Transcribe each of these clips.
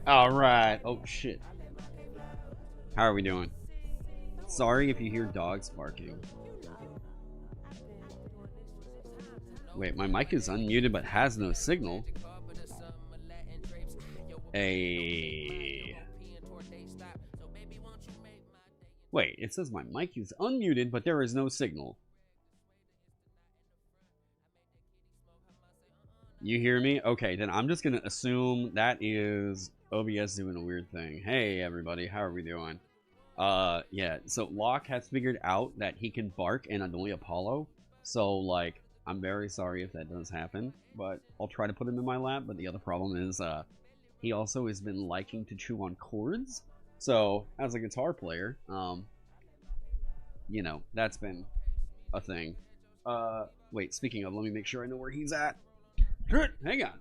Alright. Oh, shit. How are we doing? Sorry if you hear dogs barking. Wait, my mic is unmuted but has no signal. Wait, it says my mic is unmuted but there is no signal. You hear me? Okay, then I'm just gonna assume that is OBS doing a weird thing. Hey everybody, how are we doing? Yeah, so Locke has figured out that he can bark and annoy Apollo. So, like, I'm very sorry if that does happen, but I'll try to put him in my lap. But the other problem is, he also has been liking to chew on chords. So, as a guitar player, you know, that's been a thing. Wait, speaking of, let me make sure I know where he's at. Good, hang on.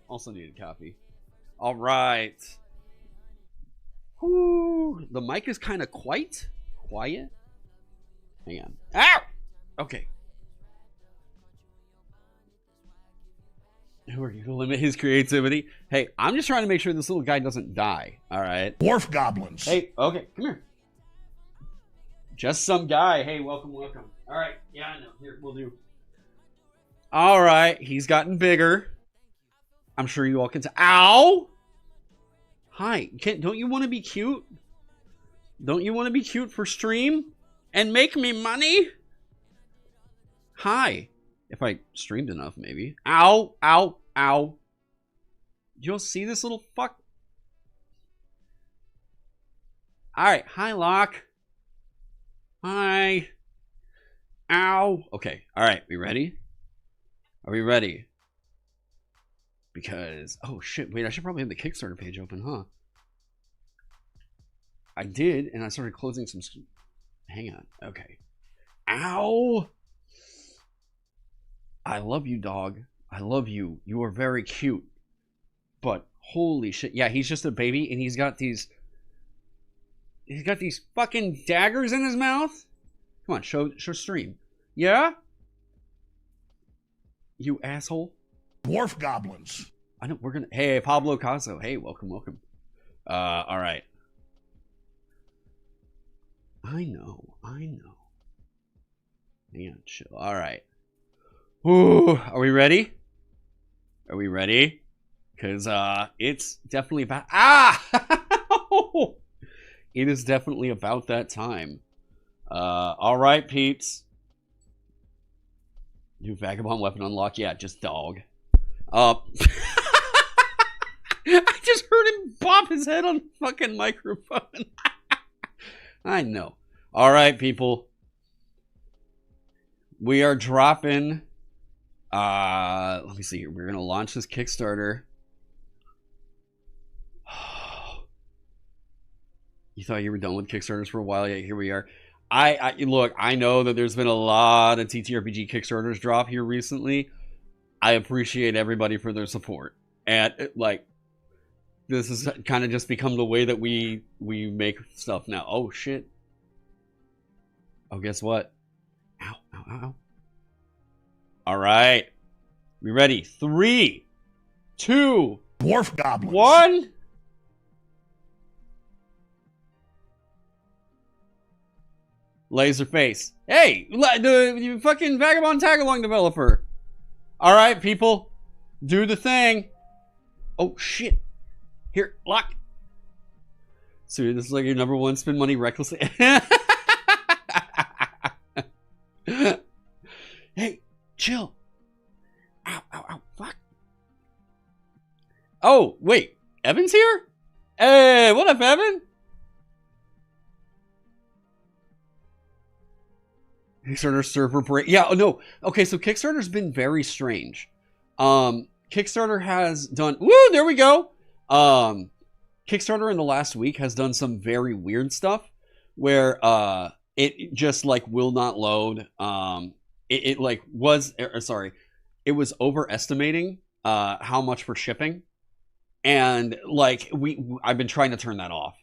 Also needed coffee. All right. Ooh, the mic is kind of quite quiet. Hang on. Ow! Okay. Who are you to limit his creativity? Hey, I'm just trying to make sure this little guy doesn't die. All right. Dwarf goblins. Hey, okay, come here. Just some guy. Hey, welcome, welcome. All right. Yeah, I know. Here, we'll do. All right. He's gotten bigger. I'm sure you all can tell. Ow! Hi. Don't you want to be cute? Don't you want to be cute for stream? And make me money? Hi. If I streamed enough, maybe. Ow, ow, ow. You'll see this little fuck. Alright, hi, Locke. Hi. Ow. Okay, alright, we ready? Are we ready? Because, oh shit, wait, I should probably have the Kickstarter page open, huh? I did, and I started closing some... Hang on, okay. Ow! I love you, dog. I love you. You are very cute. But, holy shit. Yeah, he's just a baby, and he's got these... He's got these fucking daggers in his mouth? Come on, show stream. Yeah? You asshole. Dwarf goblins. I know, we're gonna... Hey, Pablo Caso. Hey, welcome, welcome. Alright. I know. Hang on, chill. Alright. Ooh, are we ready? Are we ready? Because, it's definitely about... Ah! It is definitely about that time. Alright, peeps. New Vagabond weapon unlock. Yeah, just dog. I just heard him bop his head on the fucking microphone. I know. Alright, people. We are dropping... let me see here. We're gonna launch this Kickstarter. You thought you were done with Kickstarters for a while, yet here we are. Look, I know that there's been a lot of TTRPG Kickstarters drop here recently. I appreciate everybody for their support. And like, this has kind of just become the way that we make stuff now. Oh shit. Oh, guess what? Ow, ow, ow. All right. We ready? 3, 2, Dwarf goblins. 1. Laserface. Hey, the fucking Vagabond tag-along developer. All right, people. Do the thing. Oh, shit. Here, lock. So this is like your #1 spend money recklessly. Hey, chill. Ow, ow, ow, fuck. Oh, wait. Evan's here? Hey, what up, Evan? Kickstarter server break. Yeah, no. Okay, so Kickstarter's been very strange. Kickstarter has done... Woo, there we go. Kickstarter in the last week has done some very weird stuff where it just like will not load. It was overestimating how much for shipping, and like I've been trying to turn that off.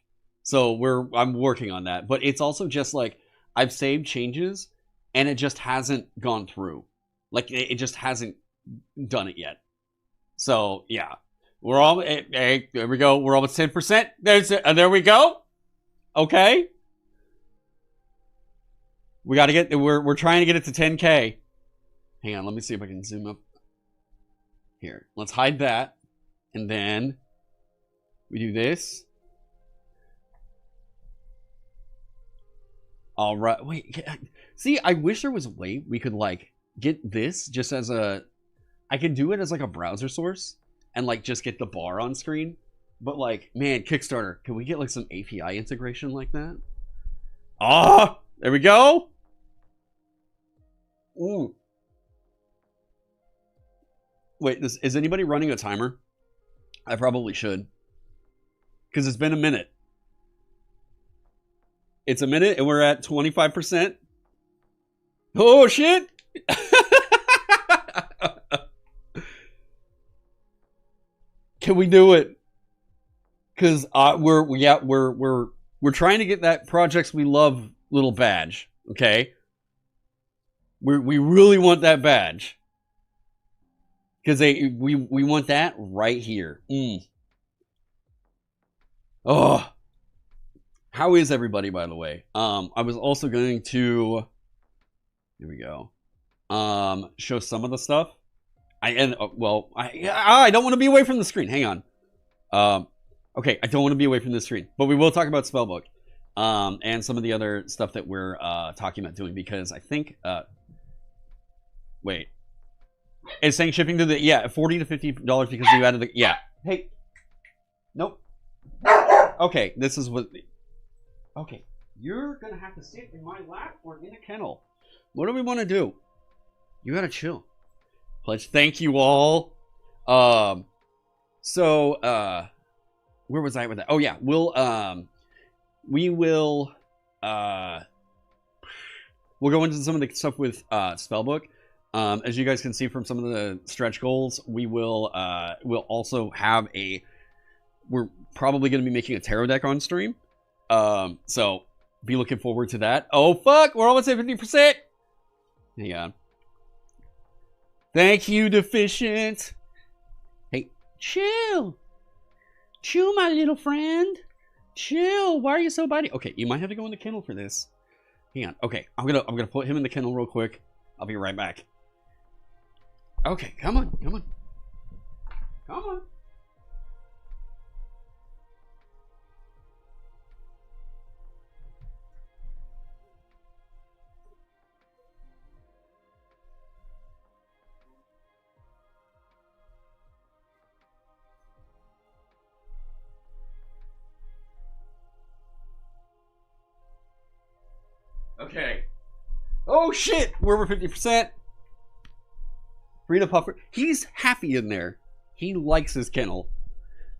So I'm working on that, but it's also just like I've saved changes and it just hasn't gone through. Like it just hasn't done it yet. So yeah. We're all, hey, there we go. We're almost 10%. There we go. Okay. We got to get, we're trying to get it to 10K. Hang on, let me see if I can zoom up. Here, let's hide that. And then we do this. All right, wait. See, I wish there was a way we could like get this just as I could do it as like a browser source. And like just get the bar on screen. But like, man, Kickstarter, can we get like some API integration like that? Ah, there we go. Ooh. Wait, is anybody running a timer? I probably should. Because it's been a minute. It's a minute and we're at 25%. Oh shit. Can we do it? Because we're We're trying to get that Projects We Love little badge, okay? We really want that badge. Because we want that right here. Oh. How is everybody, by the way? I was also going to... Here we go. Show some of the stuff. I don't want to be away from the screen. Hang on. Okay, I don't want to be away from the screen. But we will talk about Spellbook. And some of the other stuff that we're talking about doing. Because I think... wait. It's saying shipping to the... Yeah, $40 to $50 because you added the... Yeah. Hey. Nope. Okay, this is what... Okay. You're going to have to sit in my lap or in a kennel. What do we want to do? You got to chill. Pledge. Thank you all. So, where was I with that? Oh, yeah. We'll go into some of the stuff with Spellbook. As you guys can see from some of the stretch goals, we'll also have we're probably going to be making a tarot deck on stream. So be looking forward to that. Oh, fuck. We're almost at 50%. Hang on. Thank you, Deficient. Hey, chill. Chill, my little friend. Chill. Why are you so bitey? Okay, you might have to go in the kennel for this. Hang on. Okay, I'm gonna put him in the kennel real quick. I'll be right back. Okay, come on. Come on. Okay. Oh shit! We're over 50%. Rita Puffer. He's happy in there. He likes his kennel.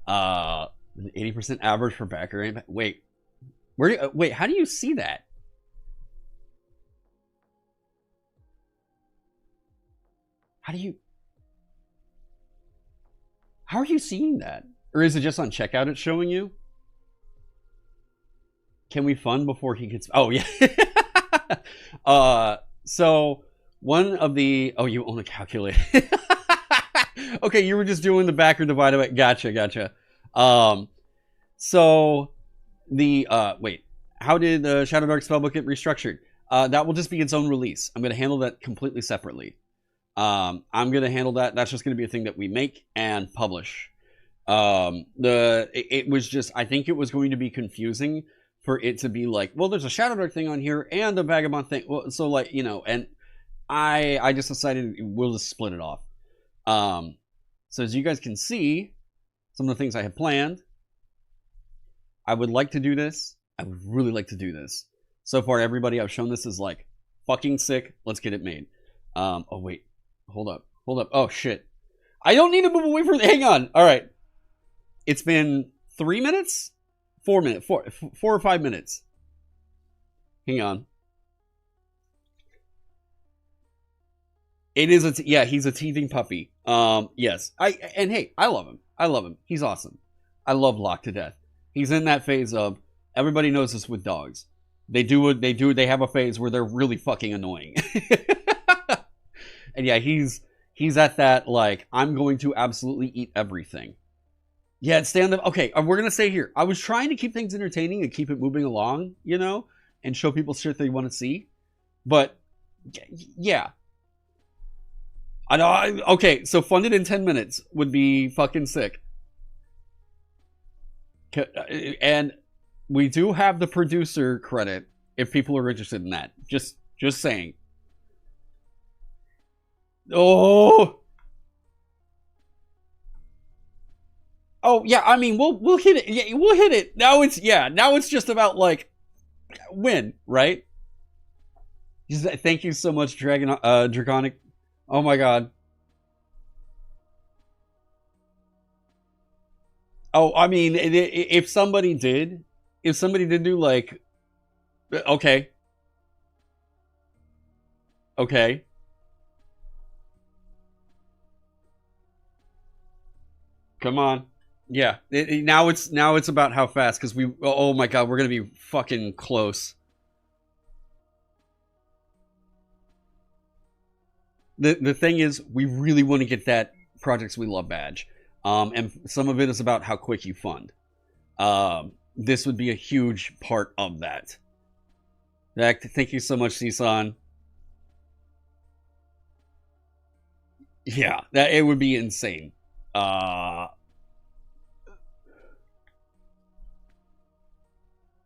80% average for backer. Wait. Wait, how do you see that? How are you seeing that? Or is it just on checkout it's showing you? Can we fund before he gets... Oh, yeah. So one of the... Oh, you own a calculator. Okay, you were just doing the backer divided by... Gotcha. So the... Wait. How did the Shadowdark Spellbook get restructured? That will just be its own release. I'm going to handle that completely separately. I'm going to handle that. That's just going to be a thing that we make and publish. It was just... I think it was going to be confusing for it to be like, well, there's a Shadowdark thing on here and a Vagabond thing. Well, so like, you know, and I just decided we'll just split it off. So as you guys can see, some of the things I had planned, I would like to do this. I would really like to do this. So far, everybody I've shown this is like, fucking sick. Let's get it made. Oh, wait. Hold up. Oh, shit. I don't need to move away from... Hang on. All right. It's been 3 minutes? 4 minutes. 4 or 5 minutes. Hang on. It is yeah, he's a teething puppy. Yes. And hey, I love him. He's awesome. I love Locke to death. He's in that phase of... Everybody knows this with dogs. They have a phase where they're really fucking annoying. And yeah, he's at that, like, I'm going to absolutely eat everything. Yeah, stand up. Okay, we're going to stay here. I was trying to keep things entertaining and keep it moving along, you know, and show people shit they want to see. But, yeah. I know. Okay, so funded in 10 minutes would be fucking sick. And we do have the producer credit if people are interested in that. Just saying. Oh, yeah, I mean, we'll hit it. Yeah, we'll hit it. Now it's just about, like, win, right? Thank you so much, Draconic. Oh my god. Oh, I mean, if somebody did do, like, okay. Come on. Yeah. Now it's about how fast, because we. Oh my god, we're gonna be fucking close. The thing is, we really want to get that Projects We Love badge. And some of it is about how quick you fund. This would be a huge part of that. Thank you so much, Sisan. Yeah, it would be insane.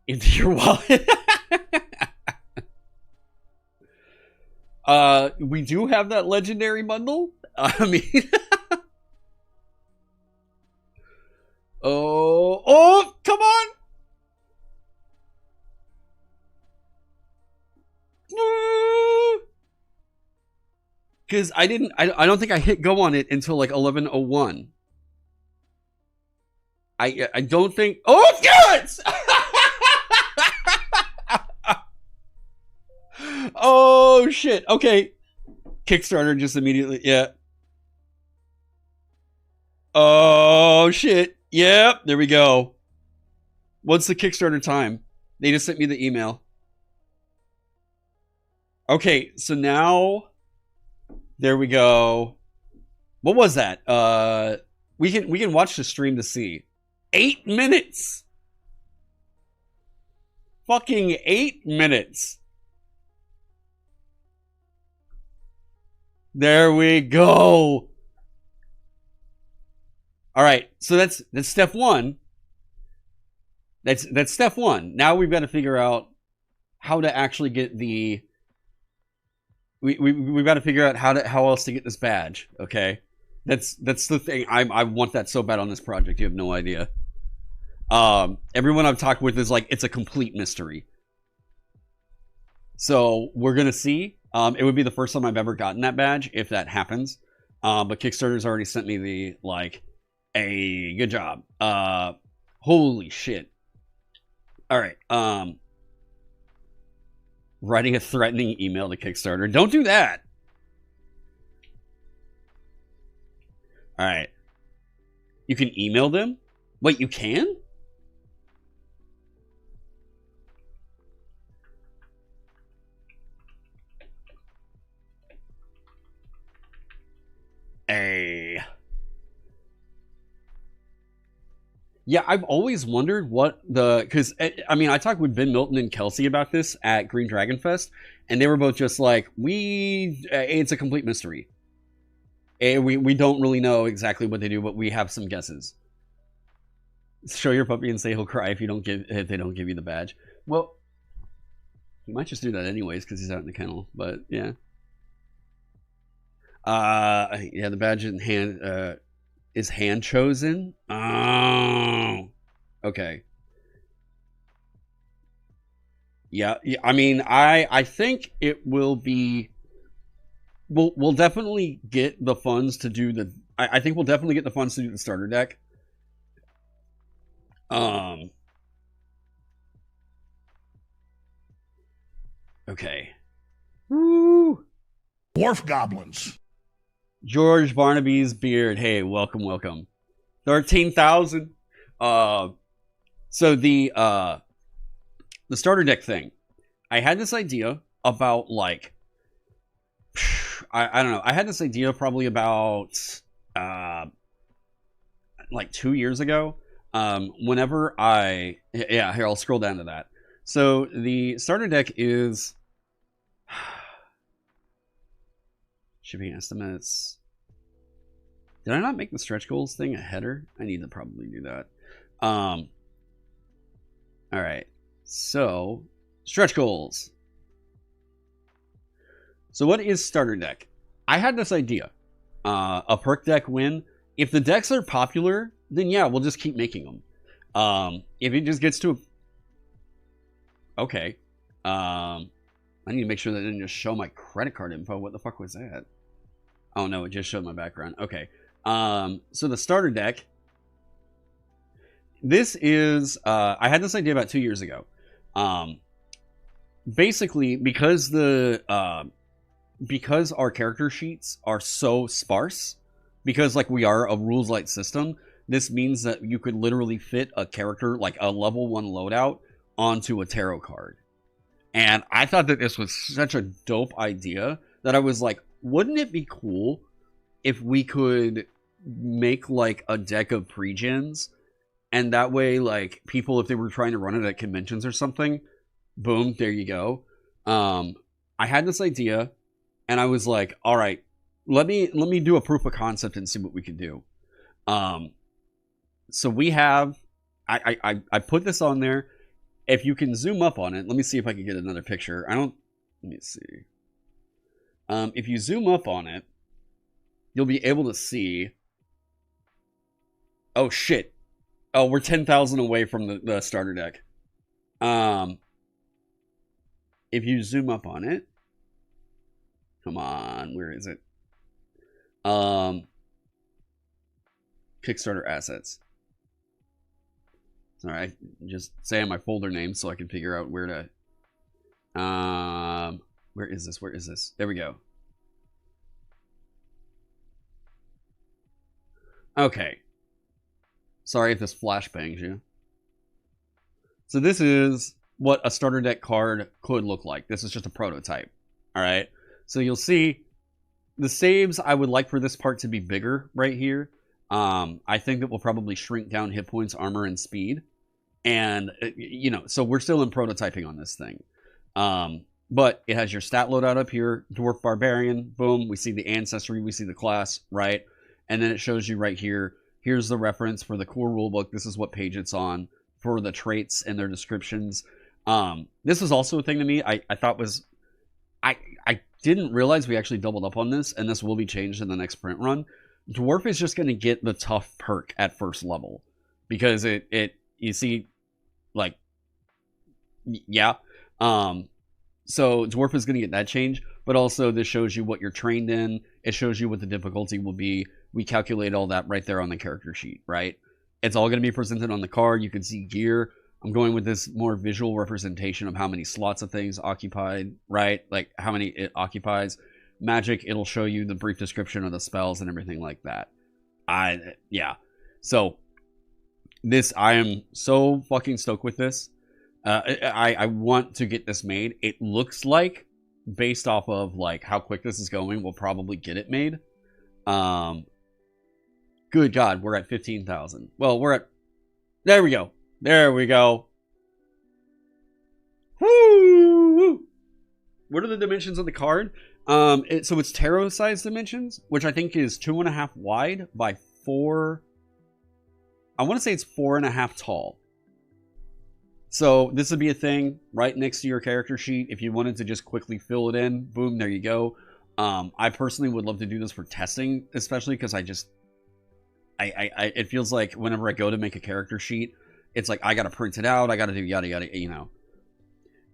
Into your wallet. We do have that legendary bundle. I mean, oh, come on! Because I don't think I hit go on it until like 11:01. I don't think. Oh, yes! Oh shit! Okay, Kickstarter just immediately. Yeah. Oh shit! Yep. There we go. What's the Kickstarter time? They just sent me the email. Okay, so now there we go. What was that? We can watch the stream to see. 8 minutes. Fucking 8 minutes. There we go. All right, so that's step one. That's step one. Now we've got to figure out how to actually get the. We've got to figure out how else to get this badge. Okay, that's the thing. I want that so bad on this project. You have no idea. Everyone I've talked with is like, it's a complete mystery. So we're gonna see. It would be the first time I've ever gotten that badge if that happens. But Kickstarter's already sent me the like, hey, good job. Holy shit. All right. Writing a threatening email to Kickstarter. Don't do that. All right. You can email them? Wait, you can? Hey. Yeah, I've always wondered what because I mean, I talked with Ben Milton and Kelsey about this at Green Dragon Fest, and they were both just like, it's a complete mystery. We don't really know exactly what they do, but we have some guesses. Show your puppy and say he'll cry if they don't give you the badge. Well, he might just do that anyways because he's out in the kennel. But yeah. Yeah, the badge in hand is hand chosen. Oh, okay. Yeah, I mean, I think it will be. We'll definitely get the funds to do the. I think we'll definitely get the funds to do the starter deck. Okay. Woo! Dwarf goblins. George Barnaby's beard. Hey, welcome. 13,000. So the starter deck thing. I had this idea about like I don't know. I had this idea probably about like 2 years ago. Whenever here, I'll scroll down to that. So the starter deck is shipping estimates. Did I not make the stretch goals thing a header? I need to probably do that. All right. So stretch goals. So what is starter deck? I had this idea. A perk deck win. If the decks are popular, then yeah, we'll just keep making them. If it just gets to okay. I need to make sure that it didn't just show my credit card info. What the fuck was that? Oh no, it just showed my background. Okay. So the starter deck. This is I had this idea about 2 years ago. Basically, because our character sheets are so sparse, because like we are a rules light system, this means that you could literally fit a character, like a level 1 loadout, onto a tarot card. And I thought that this was such a dope idea that I was like, wouldn't it be cool if we could make like a deck of pre-gens, and that way like people, if they were trying to run it at conventions or something, boom, there you go. I had this idea and I was like, all right, let me do a proof of concept and see what we can do. So we have, I put this on there. If you can zoom up on it, let me see if I can get another picture. Let me see. If you zoom up on it, you'll be able to see. Oh shit. Oh, we're 10,000 away from the starter deck. If you zoom up on it, come on, where is it? Kickstarter assets. Sorry, just saying my folder name so I can figure out where to. Where is this? Where is this? There we go. Okay. Sorry if this flashbangs you. So this is what a starter deck card could look like. This is just a prototype. All right. So you'll see the saves. I would like for this part to be bigger right here. I think that we'll probably shrink down hit points, armor, and speed. And, you know, so we're still in prototyping on this thing. But it has your stat loadout up here. Dwarf Barbarian. Boom. We see the ancestry. We see the class, right? And then it shows you right here. Here's the reference for the core rulebook. This is what page it's on for the traits and their descriptions. This is also a thing to me I thought was... I didn't realize we actually doubled up on this, and this will be changed in the next print run. Dwarf is just going to get the tough perk at first level. Because you see, like, yeah. So Dwarf is going to get that change, but also this shows you what you're trained in. It shows you what the difficulty will be. We calculate all that right there on the character sheet, right? It's all going to be presented on the card. You can see gear. I'm going with this more visual representation of how many slots of things occupied, right? Like how many it occupies. Magic, it'll show you the brief description of the spells and everything like that. Yeah. So this, I am so fucking stoked with this. I want to get this made. It looks like, based off of like how quick this is going, we'll probably get it made. Good God, we're at 15,000. Well, we're at, there we go. There we go. Woo! What are the dimensions of the card? So it's tarot size dimensions, which I think is 2.5 wide by 4. I want to say it's 4.5 tall. So this would be a thing right next to your character sheet. If you wanted to just quickly fill it in, boom, there you go. I personally would love to do this for testing, especially because it feels like whenever I go to make a character sheet, it's like I got to print it out. I got to do yada, yada, you know.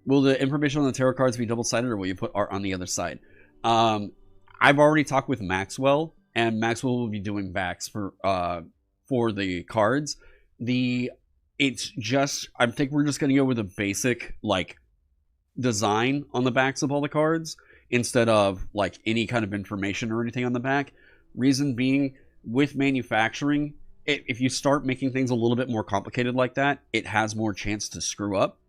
Will the information on the tarot cards be double-sided, or will you put art on the other side? I've already talked with Maxwell, and Maxwell will be doing backs for the cards. It's just, I think we're just going to go with a basic, like, design on the backs of all the cards, instead of, like, any kind of information or anything on the back. Reason being, with manufacturing, if you start making things a little bit more complicated like that, it has more chance to screw up.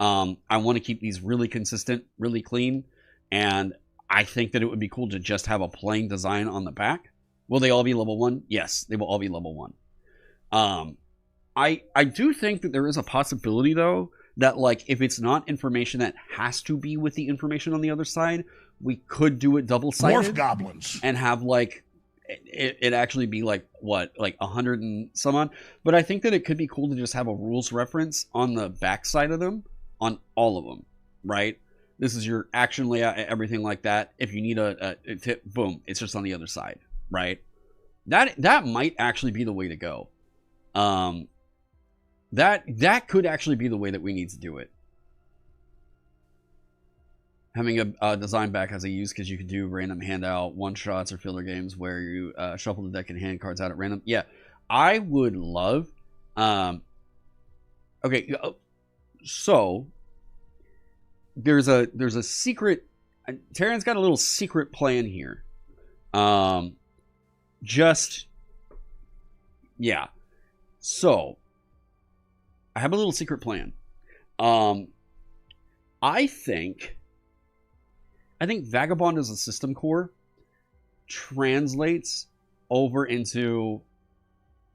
I want to keep these really consistent, really clean, and I think that it would be cool to just have a plain design on the back. Will they all be level 1? Yes, they will all be level 1. I do think that there is a possibility, though, that, like, if it's not information that has to be with the information on the other side, we could do it double-sided. Dwarf goblins. And have, like, it actually be, like, what, like 100 and some odd? But I think that it could be cool to just have a rules reference on the back side of them, on all of them, right? This is your action layout, everything like that. If you need a tip, boom, it's just on the other side, right? That might actually be the way to go. That could actually be the way that we need to do it. Having a design back has a use because you could do random handout one-shots or filler games where you shuffle the deck and hand cards out at random. Yeah, I would love... okay, so there's a secret... Taron's got a little secret plan here. Yeah. So, I have a little secret plan. I think Vagabond as a system core translates over into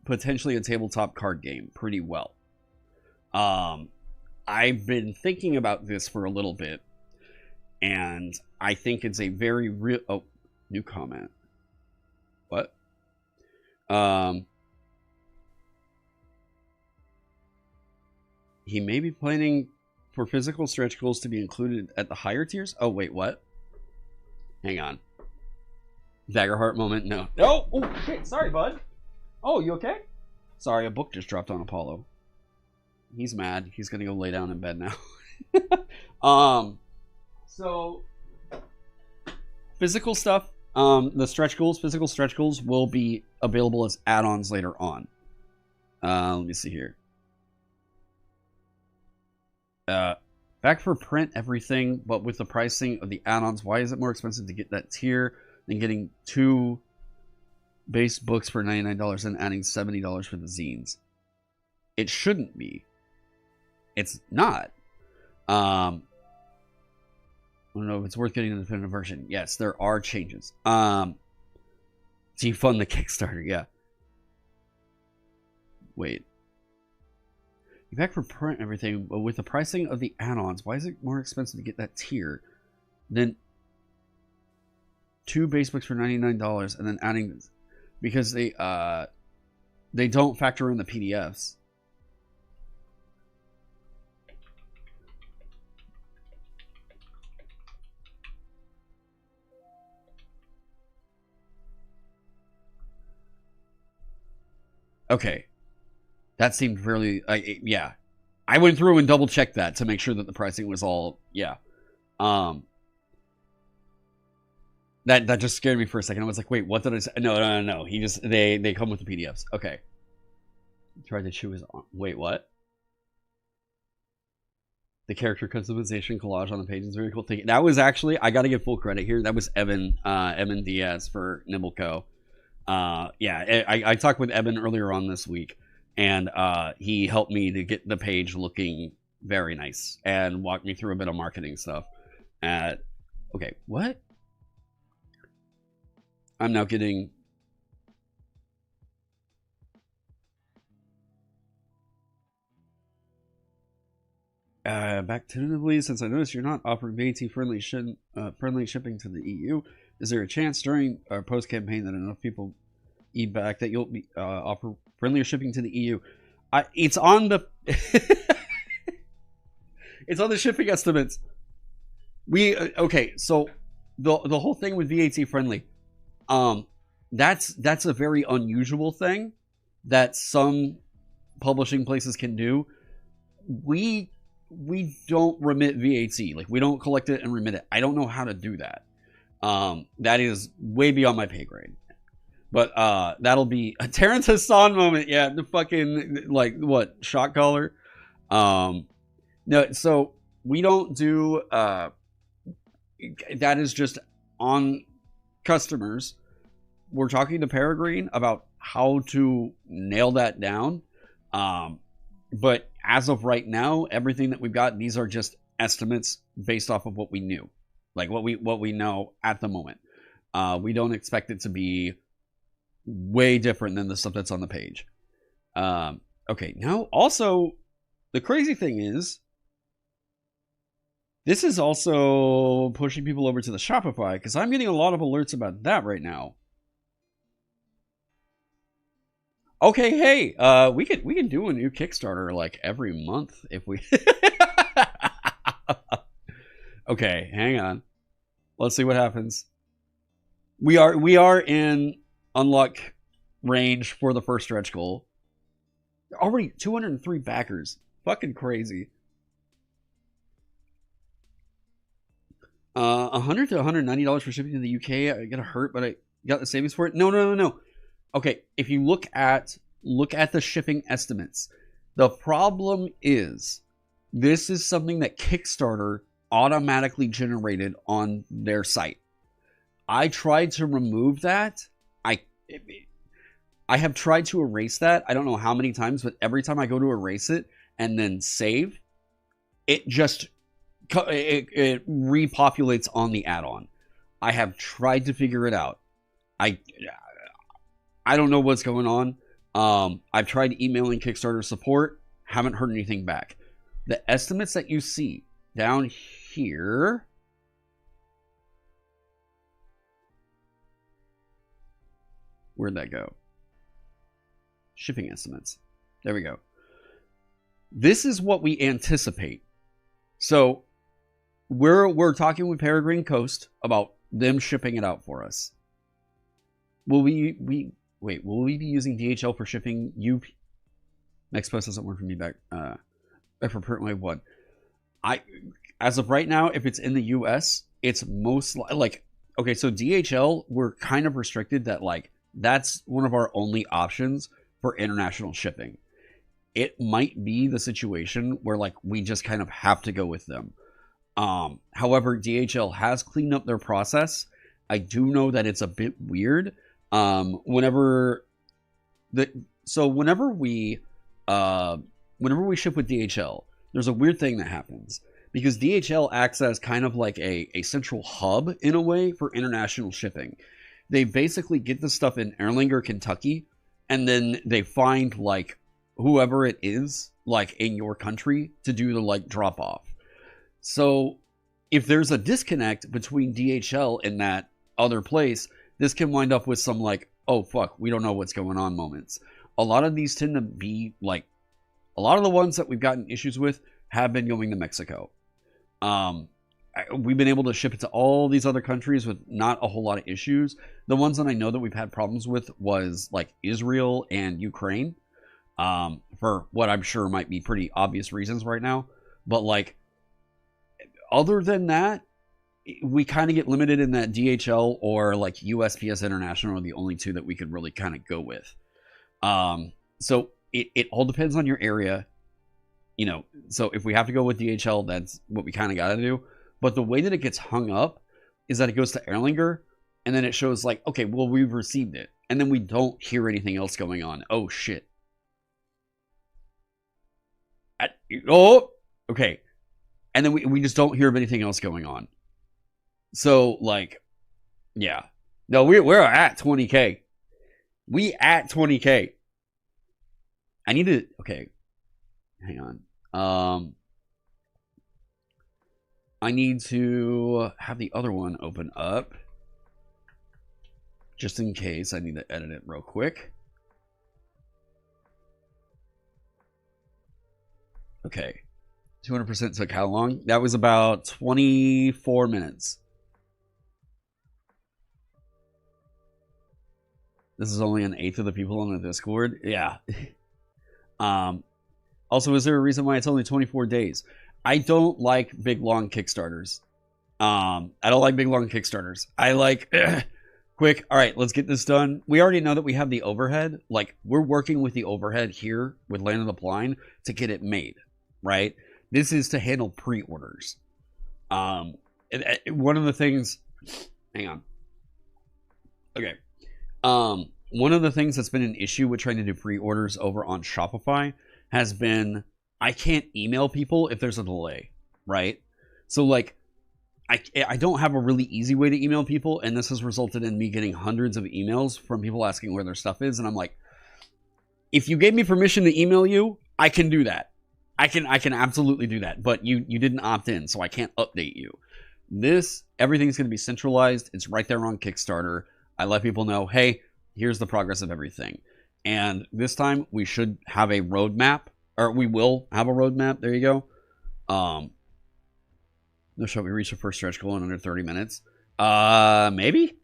potentially a tabletop card game pretty well. I've been thinking about this for a little bit, and I think it's a very real... Oh, new comment. What? He may be planning for physical stretch goals to be included at the higher tiers. Oh, wait, what? Hang on. Daggerheart moment. No. Oh, shit. Sorry, bud. Oh, you okay? Sorry, a book just dropped on Apollo. He's mad. He's gonna go lay down in bed now. So physical stuff. The stretch goals, physical stretch goals will be available as add-ons later on. Let me see here. Back for print everything, but with the pricing of the add-ons, why is it more expensive to get that tier than getting 2 base books for $99 and adding $70 for the zines? It shouldn't be. It's not. I don't know if it's worth getting an definitive version. Yes, there are changes. Defund the Kickstarter, yeah. Wait. You're back for print and everything, but with the pricing of the add-ons, why is it more expensive to get that tier than 2 base books for $99 and then adding... Because they don't factor in the PDFs. Okay. That seemed really... yeah. I went through and double-checked that to make sure that the pricing was all... Yeah. That just scared me for a second. I was like, wait, what did I say? No. He just... They come with the PDFs. Okay. Tried to chew his arm. Wait, what? The character customization collage on the page is very cool. That was actually... I got to give full credit here. That was Evan Diaz for Nibbleco. Yeah, I talked with Evan earlier on this week, and he helped me to get the page looking very nice and walked me through a bit of marketing stuff. Okay, what? I'm now getting... back tentatively, since I noticed you're not offering VAT friendly shipping to the EU. Is there a chance during our post-campaign that enough people eat back that you'll be offer friendlier shipping to the EU? It's on the it's on the shipping estimates. Okay, so the whole thing with VAT friendly, that's a very unusual thing that some publishing places can do. We don't remit VAT. Like, we don't collect it and remit it. I don't know how to do that. That is way beyond my pay grade. But that'll be a Terrence Hassan moment. Yeah, the fucking, like, what, shot collar? No, so we don't do that. Is just on customers. We're talking to Peregrine about how to nail that down. But as of right now, everything that we've got, these are just estimates based off of what we knew. Like what we know at the moment. We don't expect it to be way different than the stuff that's on the page. Okay, now also, the crazy thing is, this is also pushing people over to the Shopify, because I'm getting a lot of alerts about that right now. Okay, hey, we can do a new Kickstarter like every month if we... Okay, hang on. Let's see what happens. We are in unlock range for the first stretch goal. Already 203 backers. Fucking crazy. $100 to $190 for shipping to the UK. I gotta hurt, but I got the savings for it. No. Okay, if you look at the shipping estimates, the problem is this is something that Kickstarter automatically generated on their site. I tried to remove that. I have tried to erase that. I don't know how many times, but every time I go to erase it and then save, it just it repopulates on the add-on. I have tried to figure it out. I don't know what's going on. I've tried emailing Kickstarter support, haven't heard anything back. The estimates that you see down here, where'd that go? Shipping estimates. There we go. This is what we anticipate. So we're talking with Peregrine Coast about them shipping it out for us. Will we be using DHL for shipping? Next post doesn't work for me back. For Print Wave 1. As of right now, if it's in the US, it's most like, okay, so DHL, we're kind of restricted that like, that's one of our only options for international shipping. It might be the situation where like, we just kind of have to go with them. However, DHL has cleaned up their process. I do know that it's a bit weird. Whenever we ship with DHL, there's a weird thing that happens because DHL acts as kind of like a central hub in a way for international shipping. They basically get the stuff in Erlanger, Kentucky, and then they find like whoever it is like in your country to do the like drop off. So if there's a disconnect between DHL and that other place, this can wind up with some like, oh fuck, we don't know what's going on moments. A lot of these tend to be like, a lot of the ones that we've gotten issues with have been going to Mexico. We've been able to ship it to all these other countries with not a whole lot of issues. The ones that I know that we've had problems with was like Israel and Ukraine, for what I'm sure might be pretty obvious reasons right now. But like, other than that, we kind of get limited in that DHL or like USPS International are the only two that we could really kind of go with. So it all depends on your area, you know. So if we have to go with DHL, that's what we kind of got to do. But the way that it gets hung up is that it goes to Erlanger and then it shows like, okay, well, we've received it. And then we don't hear anything else going on. Oh shit. Okay. And then we just don't hear of anything else going on. So like, yeah, no, we're at 20K. We at 20K. I need to, okay, hang on. I need to have the other one open up just in case. I need to edit it real quick. Okay. 200% took how long? That was about 24 minutes. This is only an eighth of the people on the Discord. Yeah. Also, is there a reason why it's only 24 days? I don't like big, long Kickstarters. I don't like big, long Kickstarters. I like quick. All right, let's get this done. We already know that we have the overhead. Like, we're working with the overhead here with Land of the Blind to get it made, right? This is to handle pre-orders. One of the things... Hang on. Okay. One of the things that's been an issue with trying to do pre-orders over on Shopify has been I can't email people if there's a delay, right? So like I don't have a really easy way to email people, and this has resulted in me getting hundreds of emails from people asking where their stuff is, and I'm like, if you gave me permission to email you, I can do that. I can absolutely do that, but you didn't opt in, so I can't update you. Everything's going to be centralized. It's right there on Kickstarter. I let people know, hey, here's the progress of everything. And this time we should have a roadmap, or we will have a roadmap. There you go. No, shall we reach the first stretch goal in under 30 minutes? Maybe.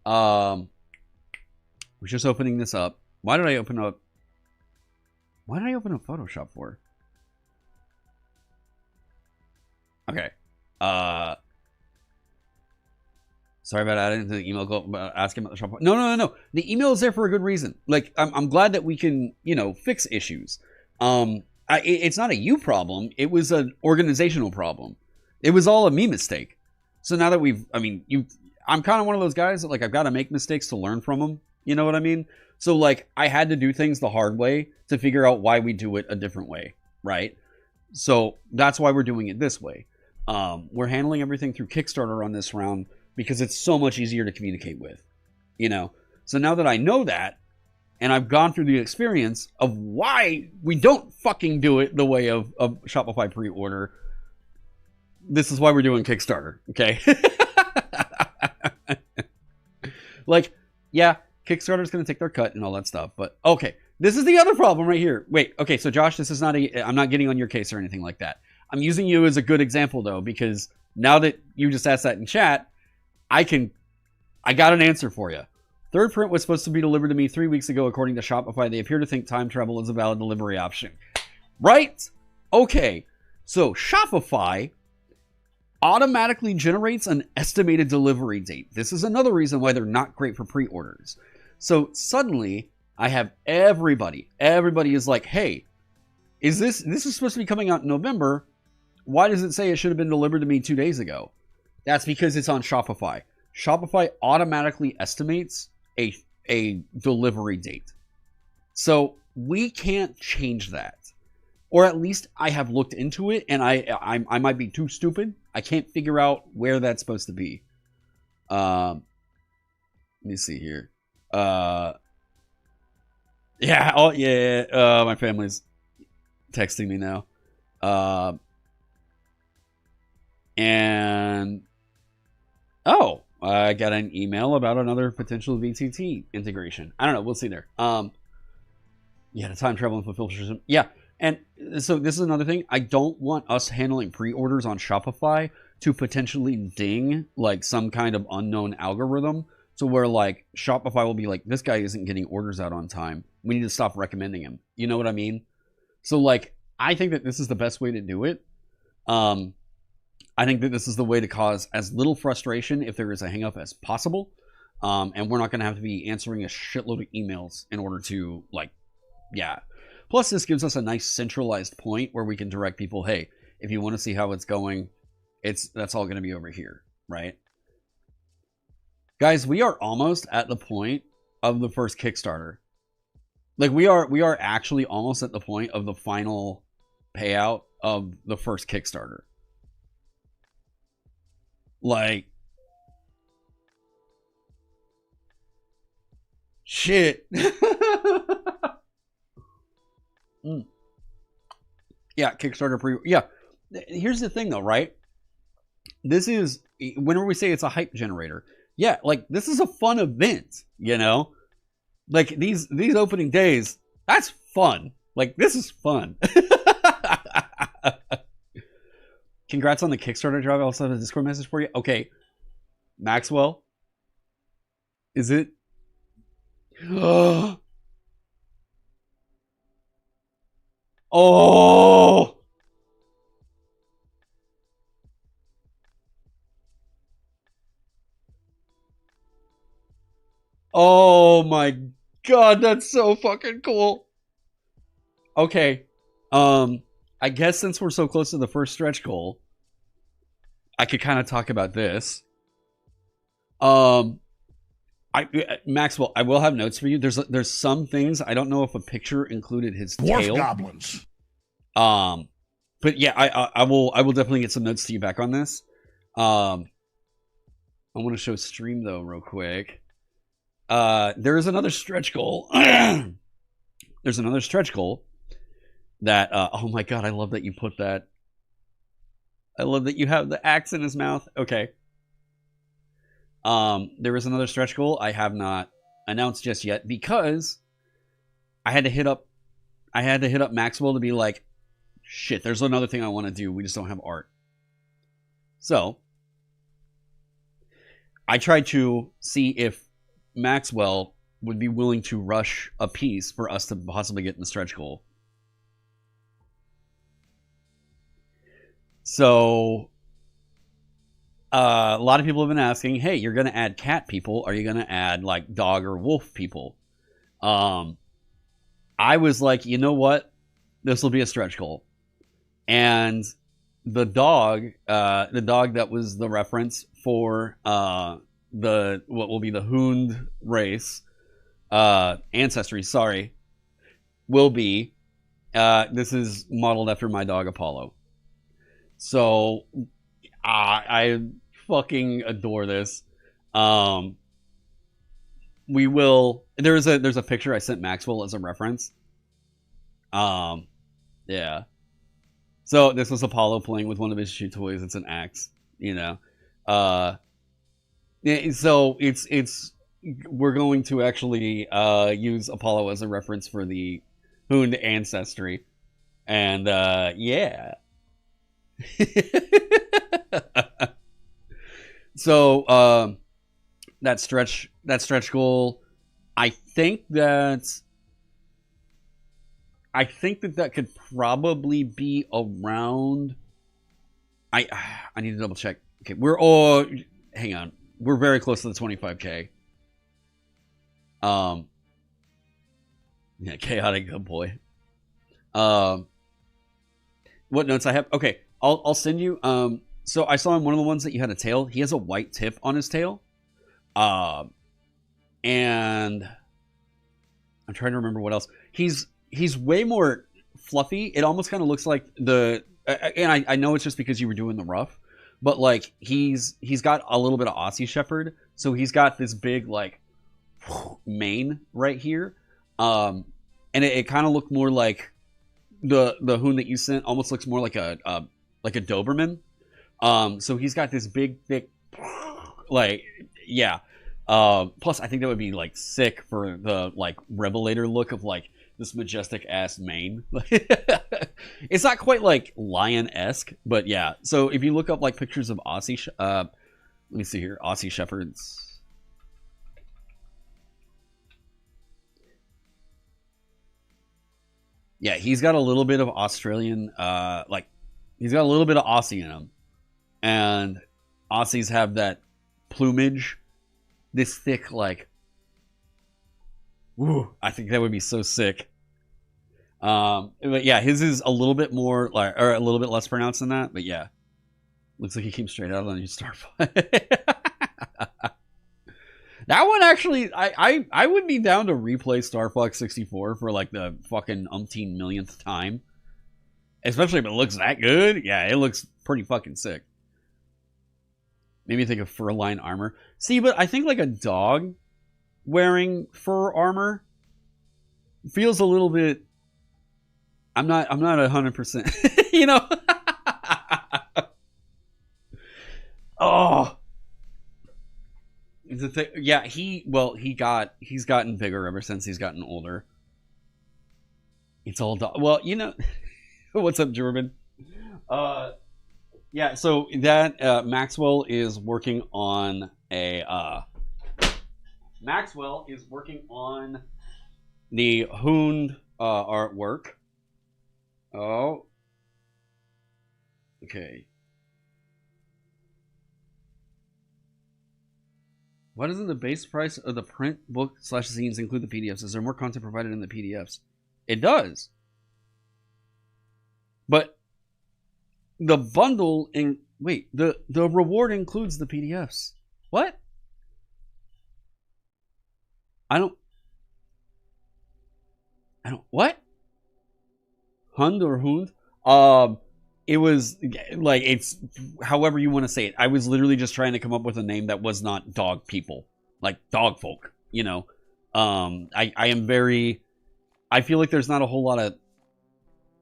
We're just opening this up. Why did I open up Photoshop for? Okay. Sorry about adding to the email asking about the shop. No. The email is there for a good reason. Like, I'm glad that we can, fix issues. It's not a you problem. It was an organizational problem. It was all a me mistake. So now that I'm kind of one of those guys that, like, I've got to make mistakes to learn from them. You know what I mean? So, like, I had to do things the hard way to figure out why we do it a different way, right? So that's why we're doing it this way. We're handling everything through Kickstarter on this round because it's so much easier to communicate with, you know? So now that I know that, and I've gone through the experience of why we don't fucking do it the way of Shopify pre-order, this is why we're doing Kickstarter, okay? Like, yeah, Kickstarter's going to take their cut and all that stuff, but okay. This is the other problem right here. Wait, okay, so Josh, this is not I'm not getting on your case or anything like that. I'm using you as a good example, though, because now that you just asked that in chat, I got an answer for you. Third print was supposed to be delivered to me 3 weeks ago, according to Shopify. They appear to think time travel is a valid delivery option. Right? Okay, so Shopify automatically generates an estimated delivery date. This is another reason why they're not great for pre-orders. So suddenly, I have everybody is like, hey, this is supposed to be coming out in November. Why does it say it should have been delivered to me 2 days ago? That's because it's on Shopify. Shopify automatically estimates a delivery date. So we can't change that. Or at least I have looked into it, and I might be too stupid. I can't figure out where that's supposed to be. Let me see here. Yeah, oh yeah. My family's texting me now. And oh, I got an email about another potential VTT integration. I don't know. We'll see there. Yeah, the time travel and fulfill system. Yeah. And so this is another thing. I don't want us handling pre-orders on Shopify to potentially ding like some kind of unknown algorithm. So where like Shopify will be like, this guy isn't getting orders out on time. We need to stop recommending him. You know what I mean? So like, I think that this is the best way to do it. I think that this is the way to cause as little frustration if there is a hang up as possible. And we're not going to have to be answering a shitload of emails in order to like, yeah. Plus, this gives us a nice centralized point where we can direct people, hey, if you want to see how it's going, that's all going to be over here, right? Guys, we are almost at the point of the first Kickstarter. Like, we are actually almost at the point of the final payout of the first Kickstarter. Like, shit. Yeah, Kickstarter pre. Yeah, here's the thing though, right? This is whenever we say it's a hype generator. Yeah, like this is a fun event, you know. Like these opening days, that's fun. Like this is fun. Congrats on the Kickstarter drive. I also have a Discord message for you. Okay, Maxwell, is it? Oh! Oh my god, that's so fucking cool. Okay. I guess since we're so close to the first stretch goal, I could kind of talk about this. Maxwell, I will have notes for you. There's some things I don't know if a picture included his tail. Dwarf goblins. But yeah, I will definitely get some notes to you back on this. I want to show stream though real quick. There is another stretch goal. There's another stretch goal that oh my god, I love that you put that. I love that you have the axe in his mouth. Okay. There is another stretch goal I have not announced just yet because I had to hit up Maxwell to be like, shit, there's another thing I want to do. We just don't have art. So I tried to see if Maxwell would be willing to rush a piece for us to possibly get in the stretch goal. So a lot of people have been asking, hey, you're going to add cat people. Are you going to add like dog or wolf people? I was like, you know what? This will be a stretch goal. And the dog that was the reference for what will be the Hound race, ancestry, sorry, will be, this is modeled after my dog Apollo. So, I fucking adore this. We will, there's a picture I sent Maxwell as a reference. Yeah. So this was Apollo playing with one of his shoe toys. It's an axe, you know. So it's we're going to actually use Apollo as a reference for the Hoond ancestry, and yeah. So that stretch goal, I think that could probably be around. I need to double check. Okay, hang on. We're very close to the 25K. Yeah, chaotic good boy. What notes I have? Okay, I'll send you. So I saw in one of the ones that you had a tail. He has a white tip on his tail. And I'm trying to remember what else. He's way more fluffy. It almost kind of looks like and I know it's just because you were doing the rough, but like he's got a little bit of Aussie Shepherd, so he's got this big like mane right here, and it kind of looked more like the Hoon that you sent. Almost looks more like a Doberman. So he's got this big thick, like, yeah. Plus I think that would be like sick for the like Revelator look of like this majestic ass mane. It's not quite like lion-esque, but yeah. So if you look up like pictures of Aussie, let me see here, Aussie Shepherds. Yeah, he's got a little bit of Australian, like he's got a little bit of Aussie in him, and Aussies have that plumage, this thick like. Woo, I think that would be so sick. But yeah, his is a little bit more like, or a little bit less pronounced than that. But yeah, looks like he came straight out of the new Starfight. That one actually, I would be down to replay Star Fox 64 for like the fucking umpteen millionth time, especially if it looks that good. Yeah, it looks pretty fucking sick. Made me think of fur-lined armor. See, but I think like a dog wearing fur armor feels a little bit. I'm not 100%. You know. Oh. Yeah, he's gotten bigger ever since he's gotten older. It's all dog. Well, you know, what's up, Jordan? Yeah. So that Maxwell is working on the Hoond artwork. Oh. Okay. Why doesn't the base price of the print book / zines include the PDFs? Is there more content provided in the PDFs? It does. But the bundle the reward includes the PDFs. What? I don't what? Hund or Hoond? It was like, it's however you want to say it. I was literally just trying to come up with a name that was not dog people, like dog folk, you know. I feel like there's not a whole lot of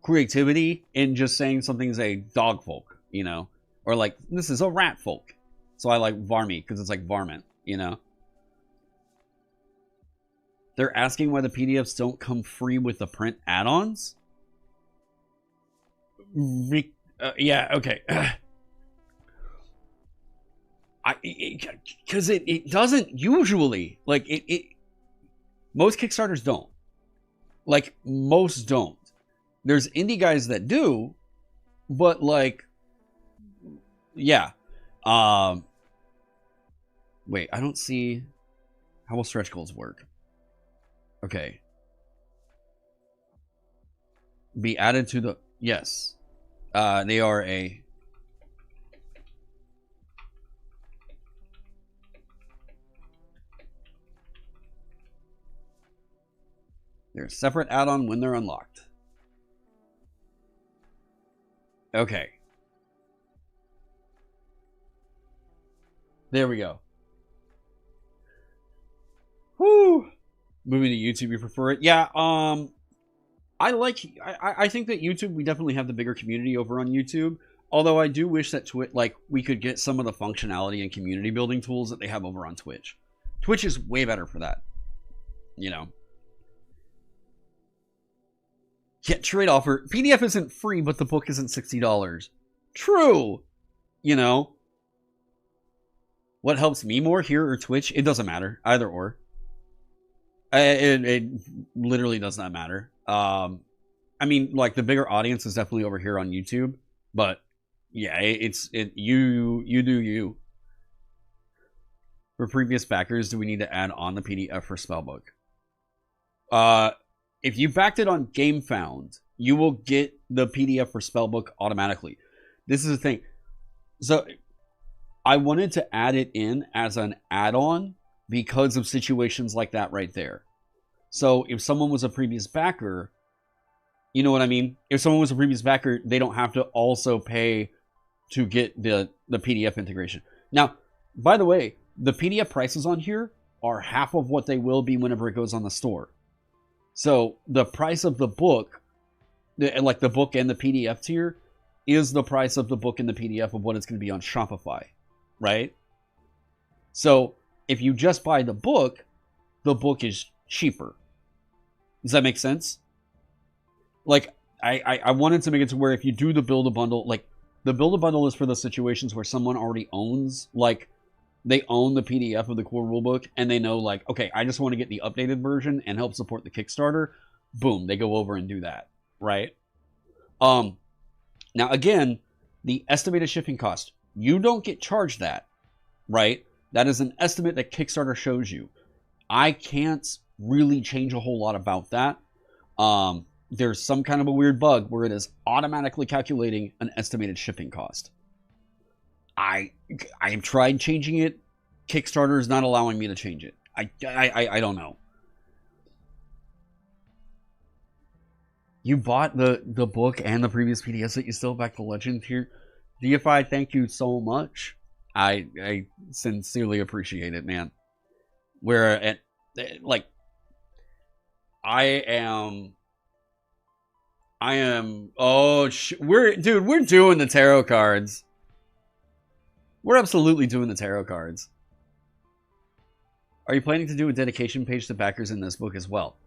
creativity in just saying something's a dog folk, you know, or like this is a rat folk. So I like Varmy because it's like varmint, you know. They're asking why the PDFs don't come free with the print add-ons. Yeah, okay. Because it doesn't usually, like, it most Kickstarters don't. Like, most don't. There's indie guys that do, but like, yeah. Wait, I don't see how will stretch goals work. Okay. Be added to the, yes. They are a They're a separate add-on when they're unlocked. Okay. There we go. Whoo! Moving to YouTube, you prefer it? Yeah, I think that YouTube, we definitely have the bigger community over on YouTube. Although I do wish that we could get some of the functionality and community building tools that they have over on Twitch. Twitch is way better for that. You know. Yeah, trade offer. PDF isn't free, but the book isn't $60. True. You know. What helps me more, here or Twitch? It doesn't matter. Either or. It literally does not matter. I mean, like, the bigger audience is definitely over here on YouTube, but yeah, you do you. For previous backers, do we need to add on the PDF for Spellbook? If you backed it on GameFound, you will get the PDF for Spellbook automatically. This is the thing. So I wanted to add it in as an add-on because of situations like that right there. So if someone was a previous backer, you know what I mean? If someone was a previous backer, they don't have to also pay to get the PDF integration. Now, by the way, the PDF prices on here are half of what they will be whenever it goes on the store. So the price of the book, like the book and the PDF tier, is the price of the book and the PDF of what it's going to be on Shopify, right? So if you just buy the book is cheaper. Does that make sense? Like, I wanted to make it to where if you do the Build-A-Bundle, like, the Build-A-Bundle is for the situations where someone already owns, like, they own the PDF of the core rulebook, and they know, like, okay, I just want to get the updated version and help support the Kickstarter. Boom, they go over and do that, right? Now, again, the estimated shipping cost, you don't get charged that, right? That is an estimate that Kickstarter shows you. I can't really change a whole lot about that. There's some kind of a weird bug where it is automatically calculating an estimated shipping cost. I have tried changing it. Kickstarter is not allowing me to change it. I don't know. You bought the book and the previous PDFs that you still back the legend here. DFI, thank you so much. I sincerely appreciate it, man. Where at, like, I am, oh, we're doing the tarot cards. We're absolutely doing the tarot cards. Are you planning to do a dedication page to backers in this book as well?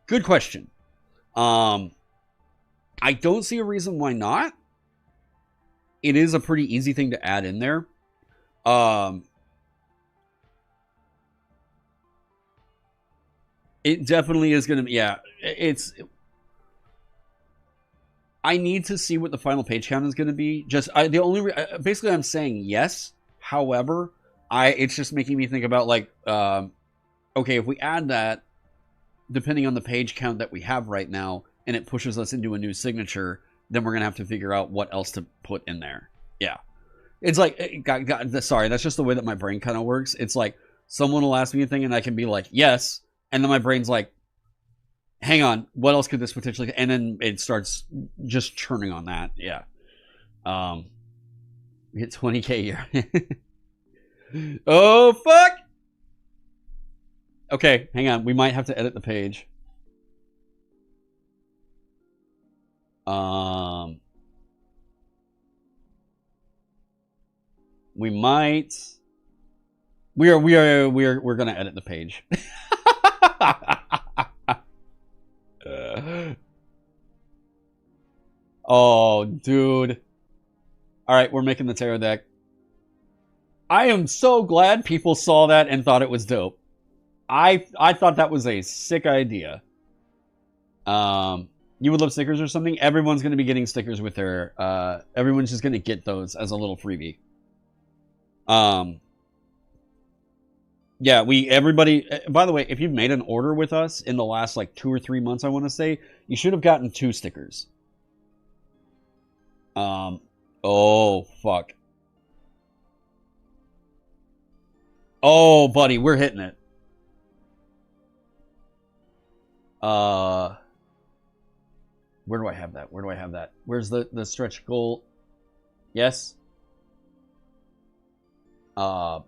Good question. I don't see a reason why not. It is a pretty easy thing to add in there. It definitely is going to be, yeah, I need to see what the final page count is going to be. Basically I'm saying yes. However, it's just making me think about, like, okay, if we add that, depending on the page count that we have right now, and it pushes us into a new signature, then we're going to have to figure out what else to put in there. Yeah. It's like, sorry, that's just the way that my brain kind of works. It's like, someone will ask me a thing and I can be like, yes. And then my brain's like, hang on, what else could this potentially... And then it starts just churning on that. Yeah. We hit 20K here. Oh, fuck! Okay, hang on. We might have to edit the page. We might... We're gonna edit the page. Oh, dude. Alright, we're making the tarot deck. I am so glad people saw that and thought it was dope. I thought that was a sick idea. You would love stickers or something? Everyone's going to be getting stickers with her. Everyone's just going to get those as a little freebie. Yeah, everybody, by the way, if you've made an order with us in the last, like, 2 or 3 months, I want to say, you should have gotten 2 stickers. Oh, fuck. Oh, buddy, we're hitting it. Where do I have that? Where do I have that? Where's the stretch goal? Yes. Oh,